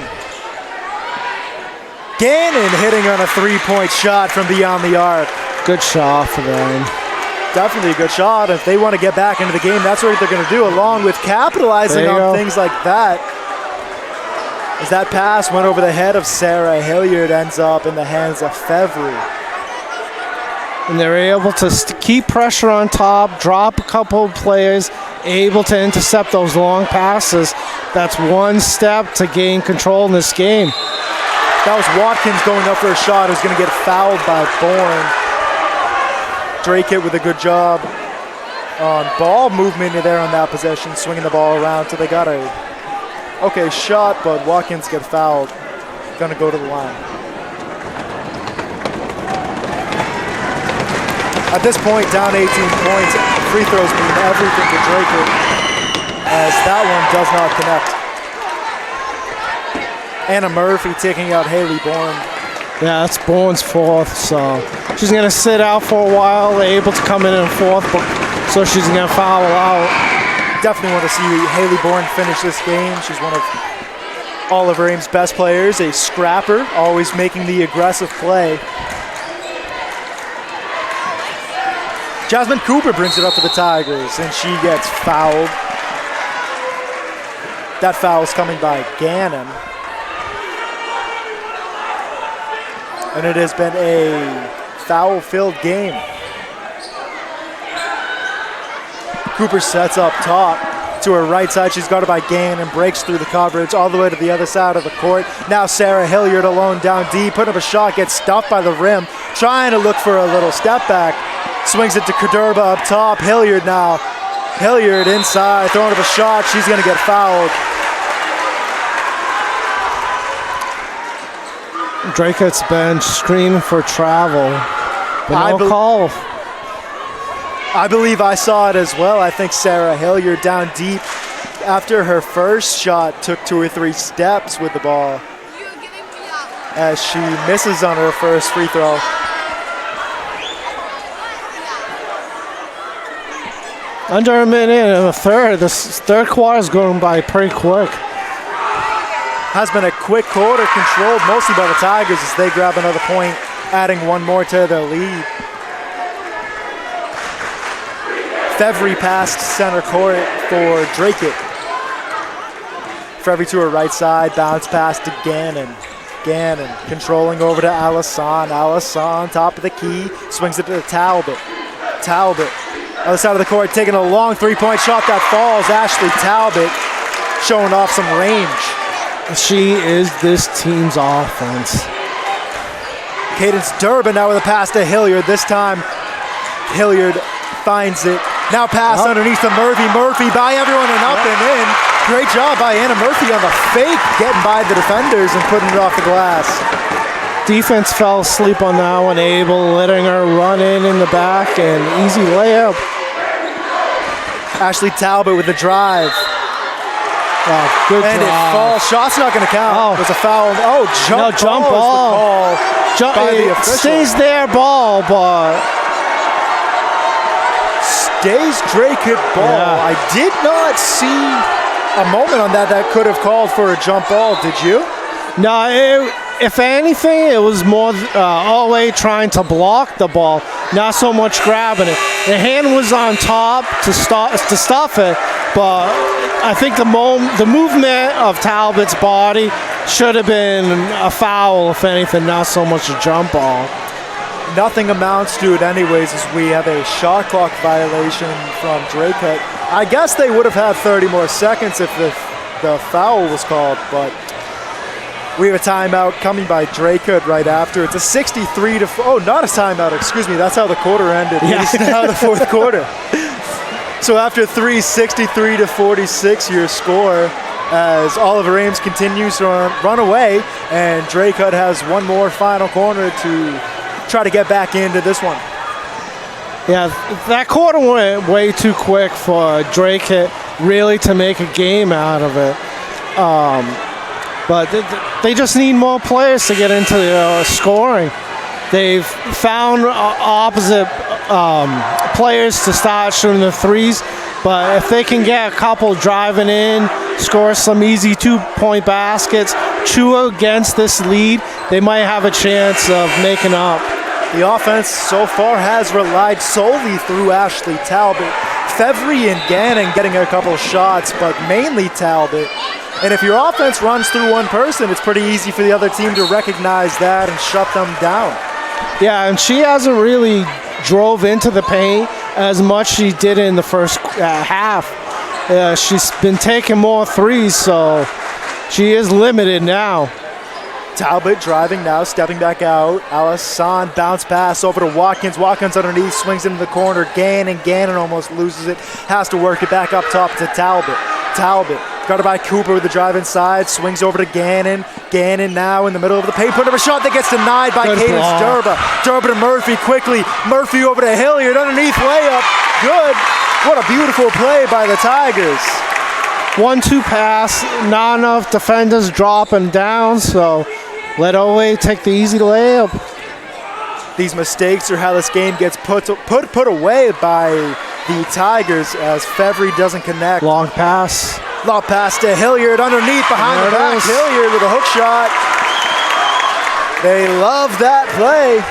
Gannon hitting on a three-point shot from beyond the arc.
Good shot for them.
Definitely a good shot. If they want to get back into the game, that's what they're going to do, along with capitalizing on things like that. As that pass went over the head of Sarah, Hilliard ends up in the hands of Fevry.
And they're able to keep pressure on top, drop a couple of players, able to intercept those long passes. That's one step to gain control in this game.
That was Watkins going up for a shot who's going to get fouled by Bourne. Dracut with a good job on ball movement there on that possession, swinging the ball around. So they got a okay shot, but Watkins get fouled. Gonna go to the line. At this point, down 18 points, free throws mean everything to Dracut, as that one does not connect. Anna Murphy taking out Haley Bourne.
Yeah, that's Bourne's fourth, so she's going to sit out for a while, able to come in fourth, so she's going to foul out.
Definitely want to see Haley Bourne finish this game. She's one of Oliver Ames' best players, a scrapper, always making the aggressive play. Jasmine Cooper brings it up for the Tigers, and she gets fouled. That foul is coming by Gannon. And it has been a foul-filled game. Cooper sets up top to her right side. She's guarded by Gannon and breaks through the coverage all the way to the other side of the court. Now Sarah Hilliard alone down deep, putting up a shot, gets stuffed by the rim, trying to look for a little step back. Swings it to Kadurba up top. Hilliard now. Hilliard inside, throwing up a shot. She's going to get fouled.
Dracut's bench screaming for travel, but no call.
I believe I saw it as well. I think Sarah Hilliard down deep after her first shot took 2 or 3 steps with the ball as she misses on her first free throw.
Under a minute and a third. This third quarter is going by pretty quick.
Has been a quick quarter, controlled mostly by the Tigers as they grab another point, adding one more to their lead. Fevry passed center court for Dracut. Fevry to her right side, bounce pass to Gannon. Gannon controlling over to Alassane. Alassane, top of the key, swings it to Talbot. Talbot, other side of the court, taking a long three-point shot that falls. Ashley Talbot showing off some range.
She is this team's offense.
Cadence Durbin now with a pass to Hilliard. This time, Hilliard finds it. Now pass underneath to Murphy. Murphy by everyone and up and in. Great job by Anna Murphy on the fake, getting by the defenders and putting it off the glass.
Defense fell asleep on that one, able letting her run in the back, and easy layup.
Ashley Talbot with the drive.
Oh, good
and
job.
It falls. Shot's not going to count.
Oh.
It was a foul. Oh, jump ball. Is the call by the official.
Stays there, ball, but
stays Dracut ball. Yeah. I did not see a moment on that could have called for a jump ball. Did you?
No, if anything, it was more Owe trying to block the ball, not so much grabbing it. The hand was on top to stuff it, but I think the movement of Talbot's body should have been a foul, if anything, not so much a jump ball.
Nothing amounts to it anyways, as we have a shot clock violation from Dracut. I guess they would have had 30 more seconds if the foul was called, but We have a timeout coming by Dracut right after. It's a 63 to, oh, not a timeout, excuse me. That's how the quarter ended.
Yeah.
It's now the fourth quarter. So after 3, 63 to 46, your score, as Oliver Ames continues to run away, and Dracut has one more final corner to try to get back into this one.
Yeah, that quarter went way too quick for Dracut really to make a game out of it. But they just need more players to get into the scoring. They've found opposite players to start shooting the threes, but if they can get a couple driving in, score some easy 2-point baskets, chew against this lead, they might have a chance of making up.
The offense so far has relied solely through Ashley Talbot. Fevry and Gannon getting a couple shots, but mainly Talbot. And if your offense runs through one person, it's pretty easy for the other team to recognize that and shut them down.
Yeah, and she hasn't really drove into the paint as much as she did in the first half. She's been taking more threes, so she is limited now.
Talbot driving now, stepping back out. Alisson bounce pass over to Watkins. Watkins underneath, swings into the corner. Gannon almost loses it. Has to work it back up top to Talbot. Talbot guarded by Cooper with the drive inside. Swings over to Gannon. Gannon now in the middle of the paint. Put up a shot that gets denied by Cadence Durba. Durba to Murphy quickly. Murphy over to Hilliard. Underneath layup. Good. What a beautiful play by the Tigers.
1-2 pass. Not enough defenders dropping down, so let Owe take the easy layup.
These mistakes are how this game gets put away by the Tigers as Fevry doesn't connect.
Long pass.
Long pass to Hilliard underneath behind the back. Hilliard with a hook shot. They love that play.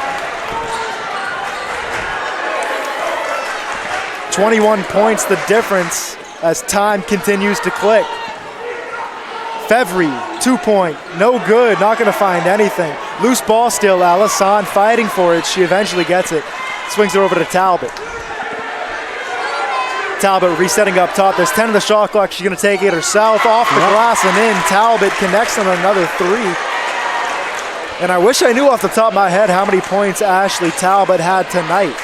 21 points the difference as time continues to click. Fevry, 2-point, no good, not going to find anything. Loose ball still, Alisson fighting for it. She eventually gets it. Swings it over to Talbot. Talbot resetting up top. There's 10 in the shot clock. She's going to take it herself off the glass and in. Talbot connects on another 3. And I wish I knew off the top of my head how many points Ashley Talbot had tonight.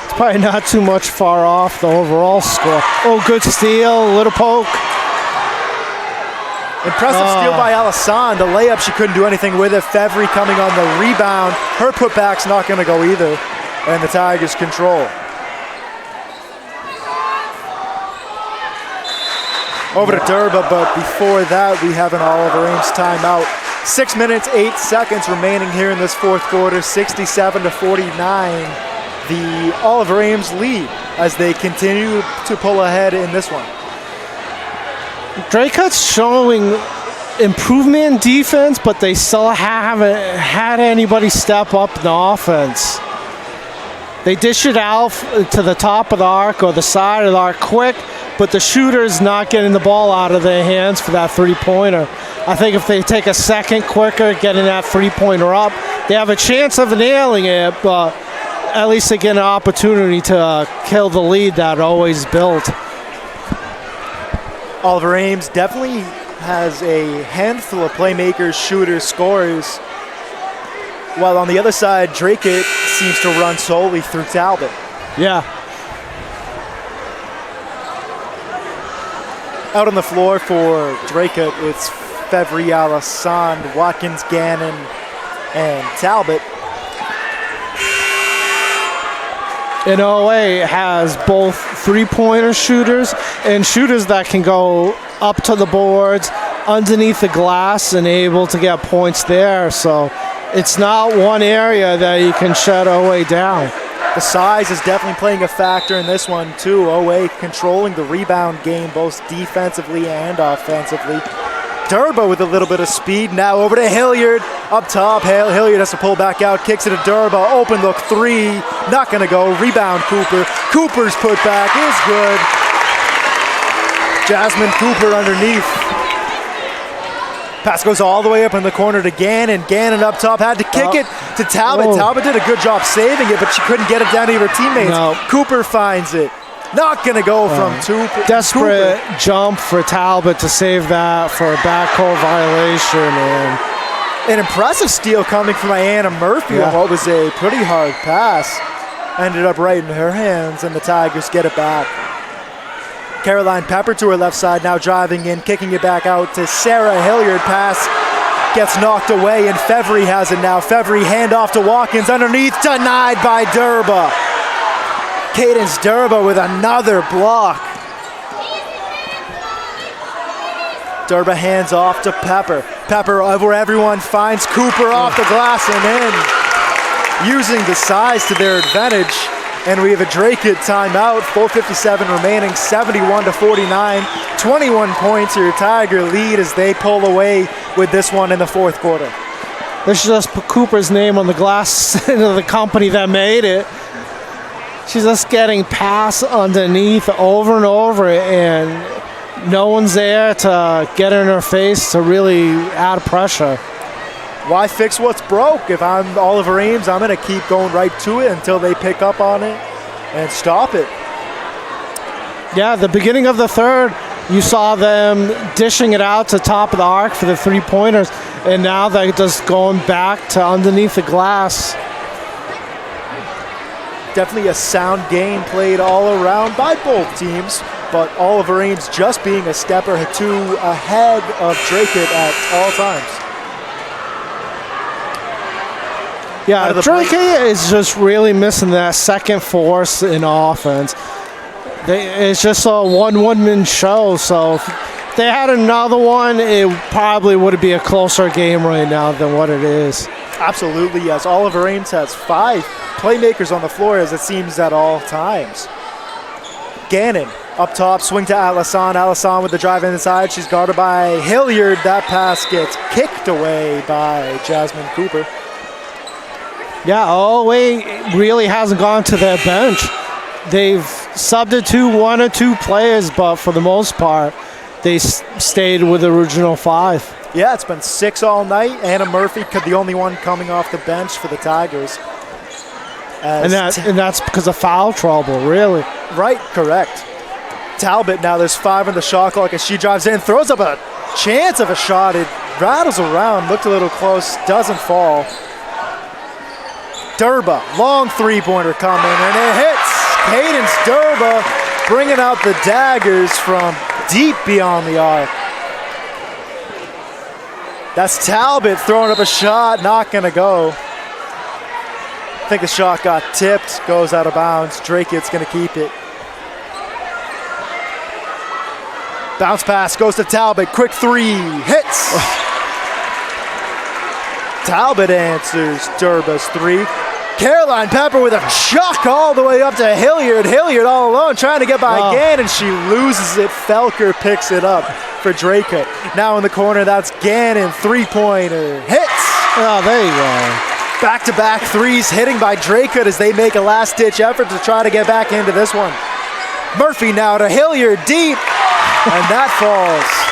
It's probably not too much far off the overall score. Oh, good steal, little poke.
Impressive steal by Alisson. The layup, she couldn't do anything with it. Fevry coming on the rebound. Her putback's not going to go either. And the Tigers control. Over to Durba, but before that, we have an Oliver Ames timeout. 6 minutes, 8 seconds remaining here in this fourth quarter. 67 to 49. The Oliver Ames lead as they continue to pull ahead in this one.
Dracut's showing improvement in defense, but they still haven't had anybody step up in the offense. They dish it out to the top of the arc or the side of the arc quick, but the shooter's not getting the ball out of their hands for that three-pointer. I think if they take a second quicker, getting that three-pointer up, they have a chance of nailing it, but at least they get an opportunity to kill the lead that always built.
Oliver Ames definitely has a handful of playmakers, shooters, scorers, while on the other side, Dracut seems to run solely through Talbot.
Yeah.
Out on the floor for Dracut, it's Fevry, Alisson, Watkins, Gannon, and Talbot.
And OA has both three-pointer shooters and shooters that can go up to the boards, underneath the glass, and able to get points there. So it's not one area that you can shut OA down.
The size is definitely playing a factor in this one, too. OA controlling the rebound game, both defensively and offensively. Durba with a little bit of speed. Now over to Hilliard. Up top, Hilliard has to pull back out. Kicks it to Durba. Open look three. Not going to go. Rebound Cooper. Cooper's putback is good. Jasmine Cooper underneath. Pass goes all the way up in the corner to Gannon. Gannon up top had to kick it to Talbot.
Oh.
Talbot did a good job saving it, but she couldn't get it down to her teammates.
No.
Cooper finds it. Not going to go from two.
Desperate jump for Talbot to save that for a backcourt violation. And
an impressive steal coming from Anna Murphy on what was a pretty hard pass. Ended up right in her hands, and the Tigers get it back. Caroline Pepper to her left side, now driving in, kicking it back out to Sarah Hilliard. Pass gets knocked away, and Fevry has it now. Fevry handoff to Watkins, underneath, denied by Durba. Cadence Durba with another block. Durba hands off to Pepper. Pepper over everyone, finds Cooper off the glass and in. Using the size to their advantage. And we have a Dracut timeout, 4:57 remaining, 71-49. 21 points, your Tiger lead as they pull away with this one in the fourth quarter.
They should just put Cooper's name on the glass into the company that made it. She's just getting passed underneath over and over, and no one's there to get in her face to really add pressure.
Why fix what's broke? If I'm Oliver Ames, I'm going to keep going right to it until they pick up on it and stop it.
Yeah, the beginning of the third, you saw them dishing it out to top of the arc for the three-pointers, and now they're just going back to underneath the glass.
Definitely a sound game played all around by both teams, but Oliver Ames just being a step or two ahead of Dracut at all times.
Yeah, Dracut is just really missing that second force in offense. It's just a one-man show, so if they had another one, it probably would be a closer game right now than what it is.
Absolutely, yes. Oliver Ames has 5 playmakers on the floor, as it seems, at all times. Gannon up top, swing to Alisson. Alisson with the drive inside. She's guarded by Hilliard. That pass gets kicked away by Jasmine Cooper.
Yeah, Olway really hasn't gone to their bench. They've substituted 1 or 2 players, but for the most part, they stayed with the original 5.
Yeah, it's been 6 all night. Anna Murphy, the only one coming off the bench for the Tigers.
And that's because of foul trouble, really.
Right, correct. Talbot now, there's 5 on the shot clock as she drives in, throws up a chance of a shot. It rattles around, looked a little close, doesn't fall. Durba, long three-pointer coming, and it hits. Cadence Durba bringing out the daggers from deep beyond the arc. That's Talbot throwing up a shot, not going to go. I think the shot got tipped, goes out of bounds. Dracut's going to keep it. Bounce pass goes to Talbot, quick 3, hits. Talbot answers Durba's 3. Caroline Pepper with a chuck all the way up to Hilliard. Hilliard all alone trying to get by Gannon. She loses it. Felker picks it up for Dracut. Now in the corner, that's Gannon. Three-pointer. Hits.
Oh, there you go.
Back-to-back threes hitting by Dracut as they make a last-ditch effort to try to get back into this one. Murphy now to Hilliard deep. And that falls.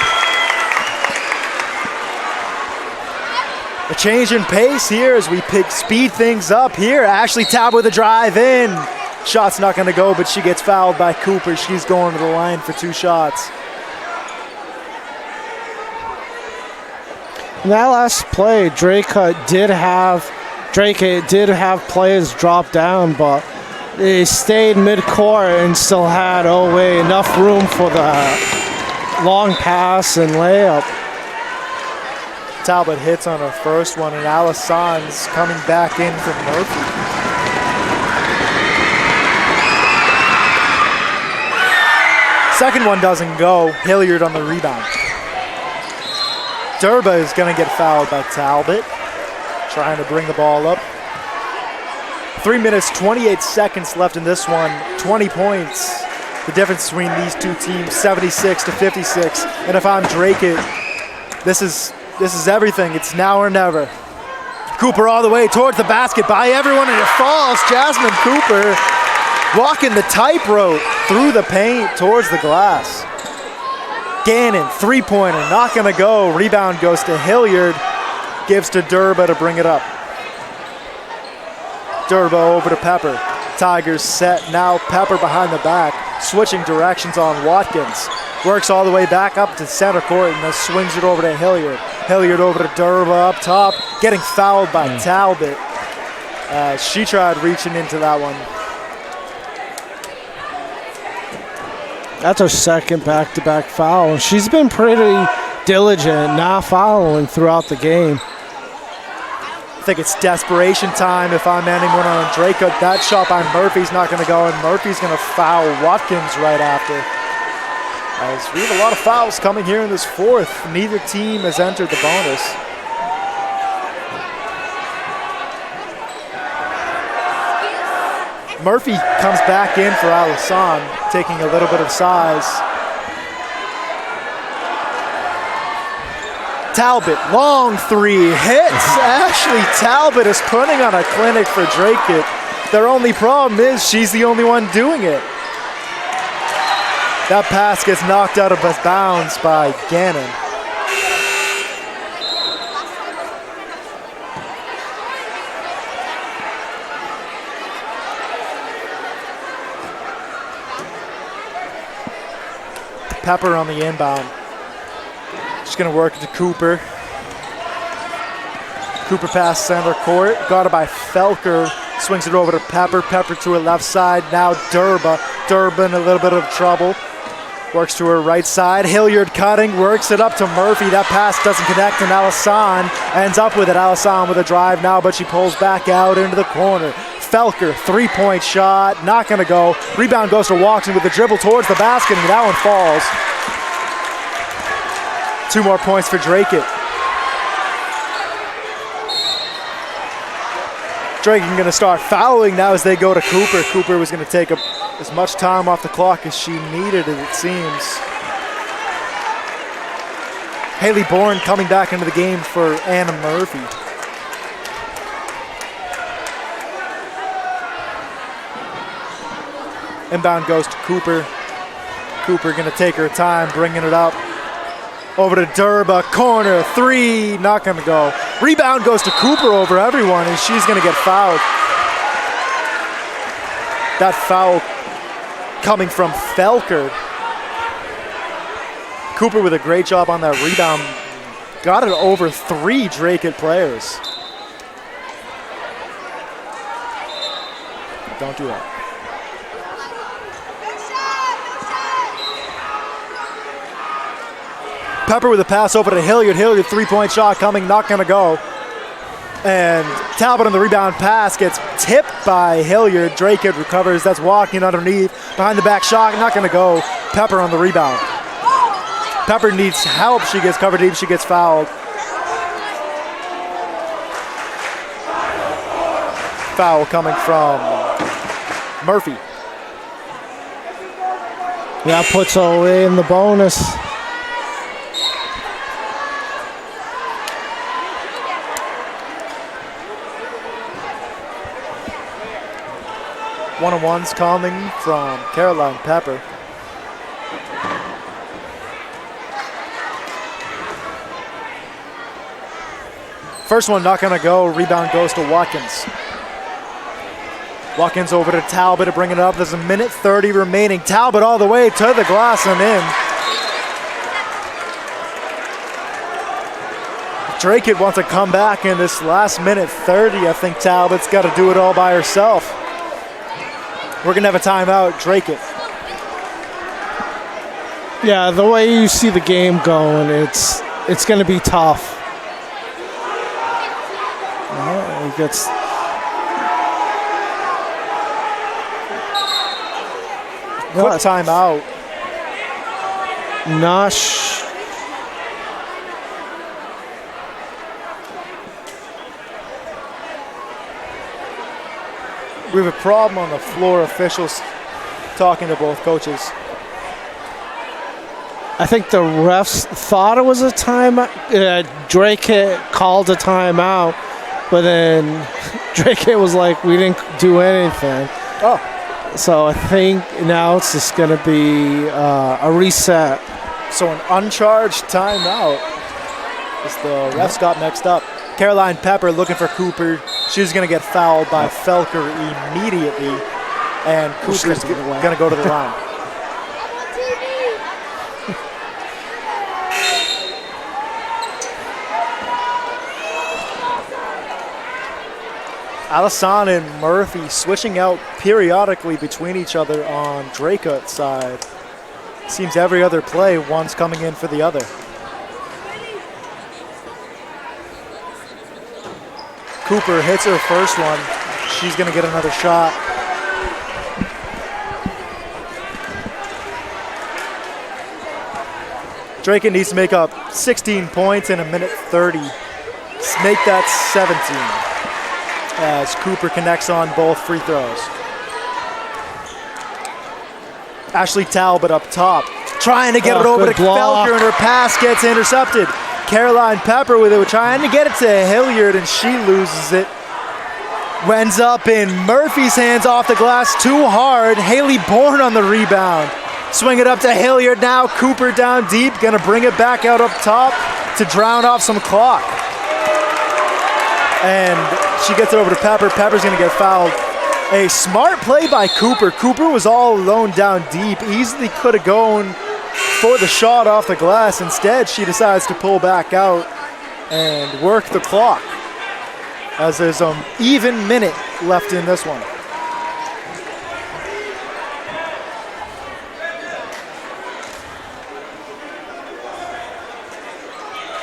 A change in pace here as we speed things up here. Ashley Talbot with a drive in. Shot's not going to go, but she gets fouled by Cooper. She's going to the line for 2 shots.
In that last play, Dracut did have players drop down, but they stayed mid-court and still had enough room for the long pass and layup.
Talbot hits on her first one, and Alisson's coming back in for Murphy. Second one doesn't go. Hilliard on the rebound. Durba is going to get fouled by Talbot, trying to bring the ball up. 3 minutes, 28 seconds left in this one. 20 points. The difference between these two teams, 76-56. And if I'm Dracut, this is everything. It's now or never. Cooper all the way towards the basket by everyone, and it falls. Jasmine Cooper walking the tightrope through the paint towards the glass. Gannon, three-pointer, not going to go. Rebound goes to Hilliard. Gives to Durba to bring it up. Durba over to Pepper. Tigers set now. Pepper behind the back. switching directions on Watkins. Works all the way back up to center court and then swings it over to Hilliard. Hilliard over to Durba up top, getting fouled by Talbot. She tried reaching into that one.
That's her second back-to-back foul. She's been pretty diligent, not fouling throughout the game.
I think it's desperation time if I'm anyone on Dracut. That shot by Murphy's not going to go, and Murphy's going to foul Watkins right after. As we have a lot of fouls coming here in this fourth. Neither team has entered the bonus. Murphy comes back in for Alisson, taking a little bit of size. Talbot, long three, hits. Ashley Talbot is putting on a clinic for Dracut. Their only problem is she's the only one doing it. That pass gets knocked out of bounds by Gannon. Pepper on the inbound. Just gonna work to Cooper. Cooper pass center court. Got it by Felker. Swings it over to Pepper. Pepper to her left side. Now Durba. Durba in a little bit of trouble. Works to her right side. Hilliard cutting. Works it up to Murphy. That pass doesn't connect, and Alisson ends up with it. Alisson with a drive now, but she pulls back out into the corner. Felker, three-point shot. Not going to go. Rebound goes to Watson with the dribble towards the basket, and that one falls. 2 more points for Dracut. Dracut going to start fouling now as they go to Cooper. Cooper was going to take as much time off the clock as she needed, it seems. Haley Bourne coming back into the game for Anna Murphy. Inbound goes to Cooper. Cooper going to take her time, bringing it up. Over to Durba, corner, three, not going to go. Rebound goes to Cooper over everyone, and she's going to get fouled. That foul coming from Felker. Cooper with a great job on that rebound. Got it over 3 Dracut players. Don't do that. Pepper with a pass over to Hilliard. Hilliard, three-point shot coming, not going to go. And Talbot on the rebound pass gets tipped by Hilliard. Dracut recovers. That's walking underneath. Behind the back shot, not going to go. Pepper on the rebound. Pepper needs help. She gets covered deep. She gets fouled. Foul coming from Murphy.
That puts her away in the bonus.
One-on-ones coming from Caroline Pepper. First one not going to go. Rebound goes to Watkins. Watkins over to Talbot to bring it up. There's a minute 30 remaining. Talbot all the way to the glass and in. Dracut wants to come back in this last minute 30. I think Talbot's got to do it all by herself. We're going to have a timeout, Dracut.
Yeah, the way you see the game going, it's going to be tough. He gets...
Quick timeout.
Nosh.
We have a problem on the floor. Officials talking to both coaches.
I think the refs thought it was a timeout. Dracut called a timeout, but then Dracut was like, we didn't do anything.
Oh.
So I think now it's just going to be a reset.
So an uncharged timeout as the refs got mixed up. Caroline Pepper looking for Cooper. She's going to get fouled by Felker immediately, and Cooper's going to go to the line. Alessandra and Murphy switching out periodically between each other on Dracut's side. Seems every other play, one's coming in for the other. Cooper hits her first one. She's going to get another shot. Dracut needs to make up 16 points in a minute 30. Make that 17 as Cooper connects on both free throws. Ashley Talbot up top, trying to get it over to Felker, and her pass gets intercepted. Caroline Pepper with it, trying to get it to Hilliard, and she loses it. Ends up in Murphy's hands off the glass too hard. Haley Bourne on the rebound. Swing it up to Hilliard now. Cooper down deep, gonna bring it back out up top to drown off some clock. And she gets it over to Pepper. Pepper's gonna get fouled. A smart play by Cooper. Cooper was all alone down deep. Easily could have gone for the shot off the glass. Instead, she decides to pull back out and work the clock, as there's an even minute left in this one.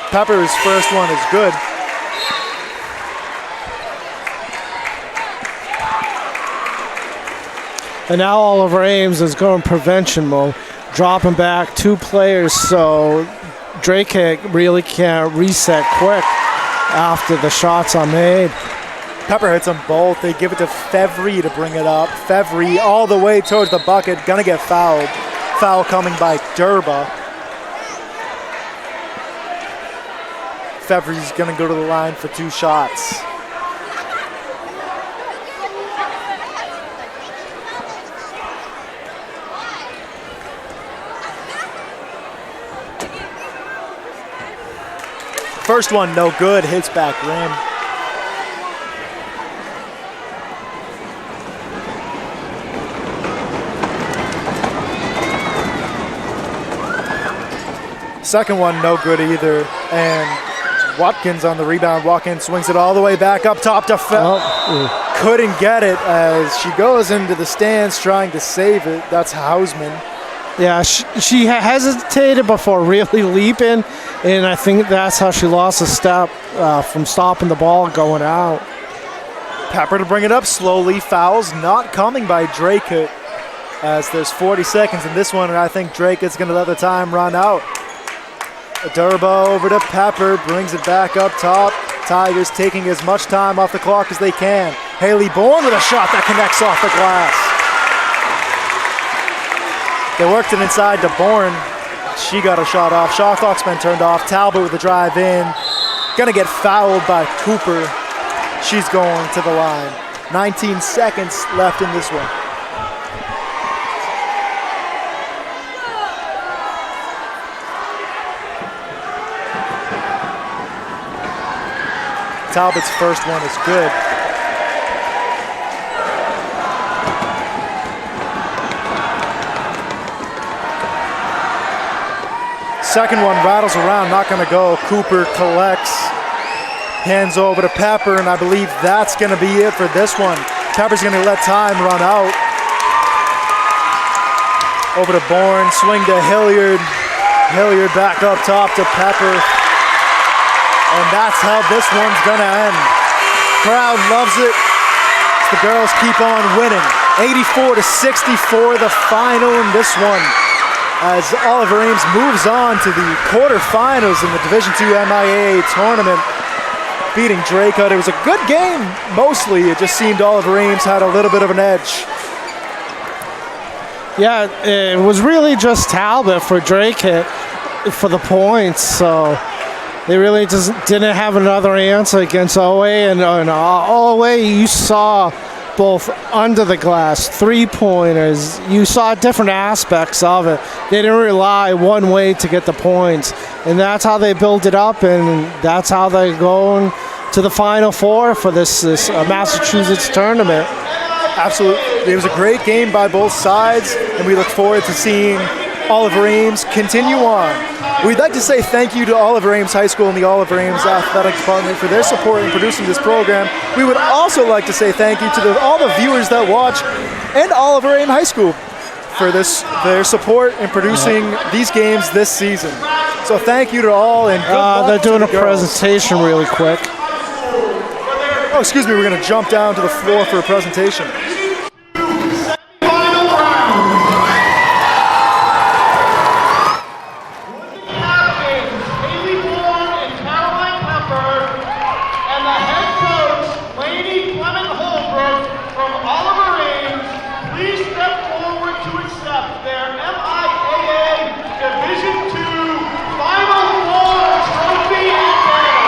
Pepper's first one is good.
And now Oliver Ames is going prevention mode, dropping back 2 players, so Dracut really can't reset quick after the shots are made.
Pepper hits them both. They give it to Fevry to bring it up. Fevry all the way towards the bucket, gonna get fouled. Foul coming by Durba. Fevry's gonna go to the line for 2 shots. First one, no good, hits back rim. Second one, no good either. And Watkins on the rebound. Watkins swings it all the way back up top to couldn't get it as she goes into the stands trying to save it. That's Hausman.
Yeah, she hesitated before really leaping, and I think that's how she lost a step from stopping the ball going out.
Pepper to bring it up slowly. Fouls not coming by Dracut as there's 40 seconds in this one, and I think Dracut's going to let the time run out. Durba over to Pepper, brings it back up top. Tigers taking as much time off the clock as they can. Haley Bourne with a shot that connects off the glass. They worked it inside to Bourne. She got a shot off. Shot clock's been turned off. Talbot with the drive in. Gonna get fouled by Cooper. She's going to the line. 19 seconds left in this one. Talbot's first one is good. Second one rattles around, not gonna go. Cooper collects, hands over to Pepper, and I believe that's gonna be it for this one. Pepper's gonna let time run out. Over to Bourne, swing to Hilliard. Hilliard back up top to Pepper. And that's how this one's gonna end. Crowd loves it. The girls keep on winning. 84-64, the final in this one, as Oliver Ames moves on to the quarterfinals in the Division II MIAA tournament, beating Dracut. It was a good game, mostly. It just seemed Oliver Ames had a little bit of an edge.
Yeah, it was really just Talbot for Dracut for the points, so they really just didn't have another answer against OA. And OA, you saw both under the glass, 3-pointers. You saw different aspects of it. They didn't rely one way to get the points. And that's how they build it up, and that's how they're going to the Final Four for this Massachusetts tournament.
Absolutely. It was a great game by both sides, and we look forward to seeing Oliver Ames continue on. We'd like to say thank you to Oliver Ames High School and the Oliver Ames Athletic Department for their support in producing this program. We would also like to say thank you to all the viewers that watch and Oliver Ames High School for their support in producing these games this season. So thank you to all, and good luck
they're doing
to
a
the girls.
presentation really quick.
Oh, excuse me, we're going to jump down to the floor for a presentation.
Final round. Captains Haley Bourne and Caroline Kemper, and the head coach Lady Clement Holbrook from Oliver Ames, please step forward to accept their MIAA Division II Final Four trophy and banner.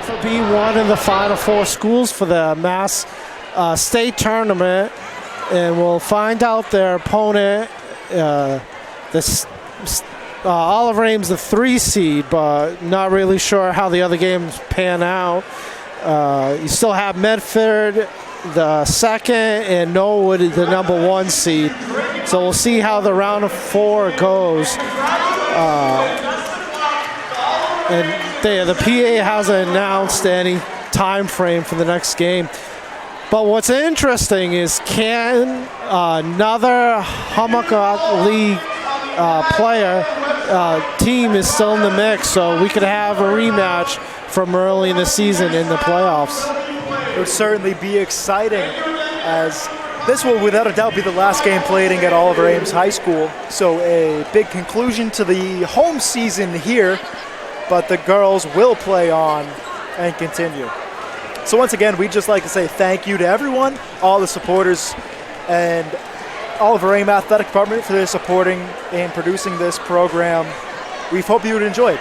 To be one of the Final Four schools for the Mass State Tournament, and we'll find out their opponent. Oliver Ames, the 3 seed, but not really sure how the other games pan out. You still have Medford, the 2nd, and Norwood, the number 1 seed. So we'll see how the round of 4 goes. And the PA hasn't announced any time frame for the next game. But what's interesting is, can another Hummock League player team is still in the mix, so we could have a rematch from early in the season in the playoffs.
It would certainly be exciting, as this will without a doubt be the last game played at Oliver Ames High School. So a big conclusion to the home season here, but the girls will play on and continue. So once again, we'd just like to say thank you to everyone, all the supporters, and Oliver Ames Athletic Department for their supporting and producing this program. We hope you would enjoy it.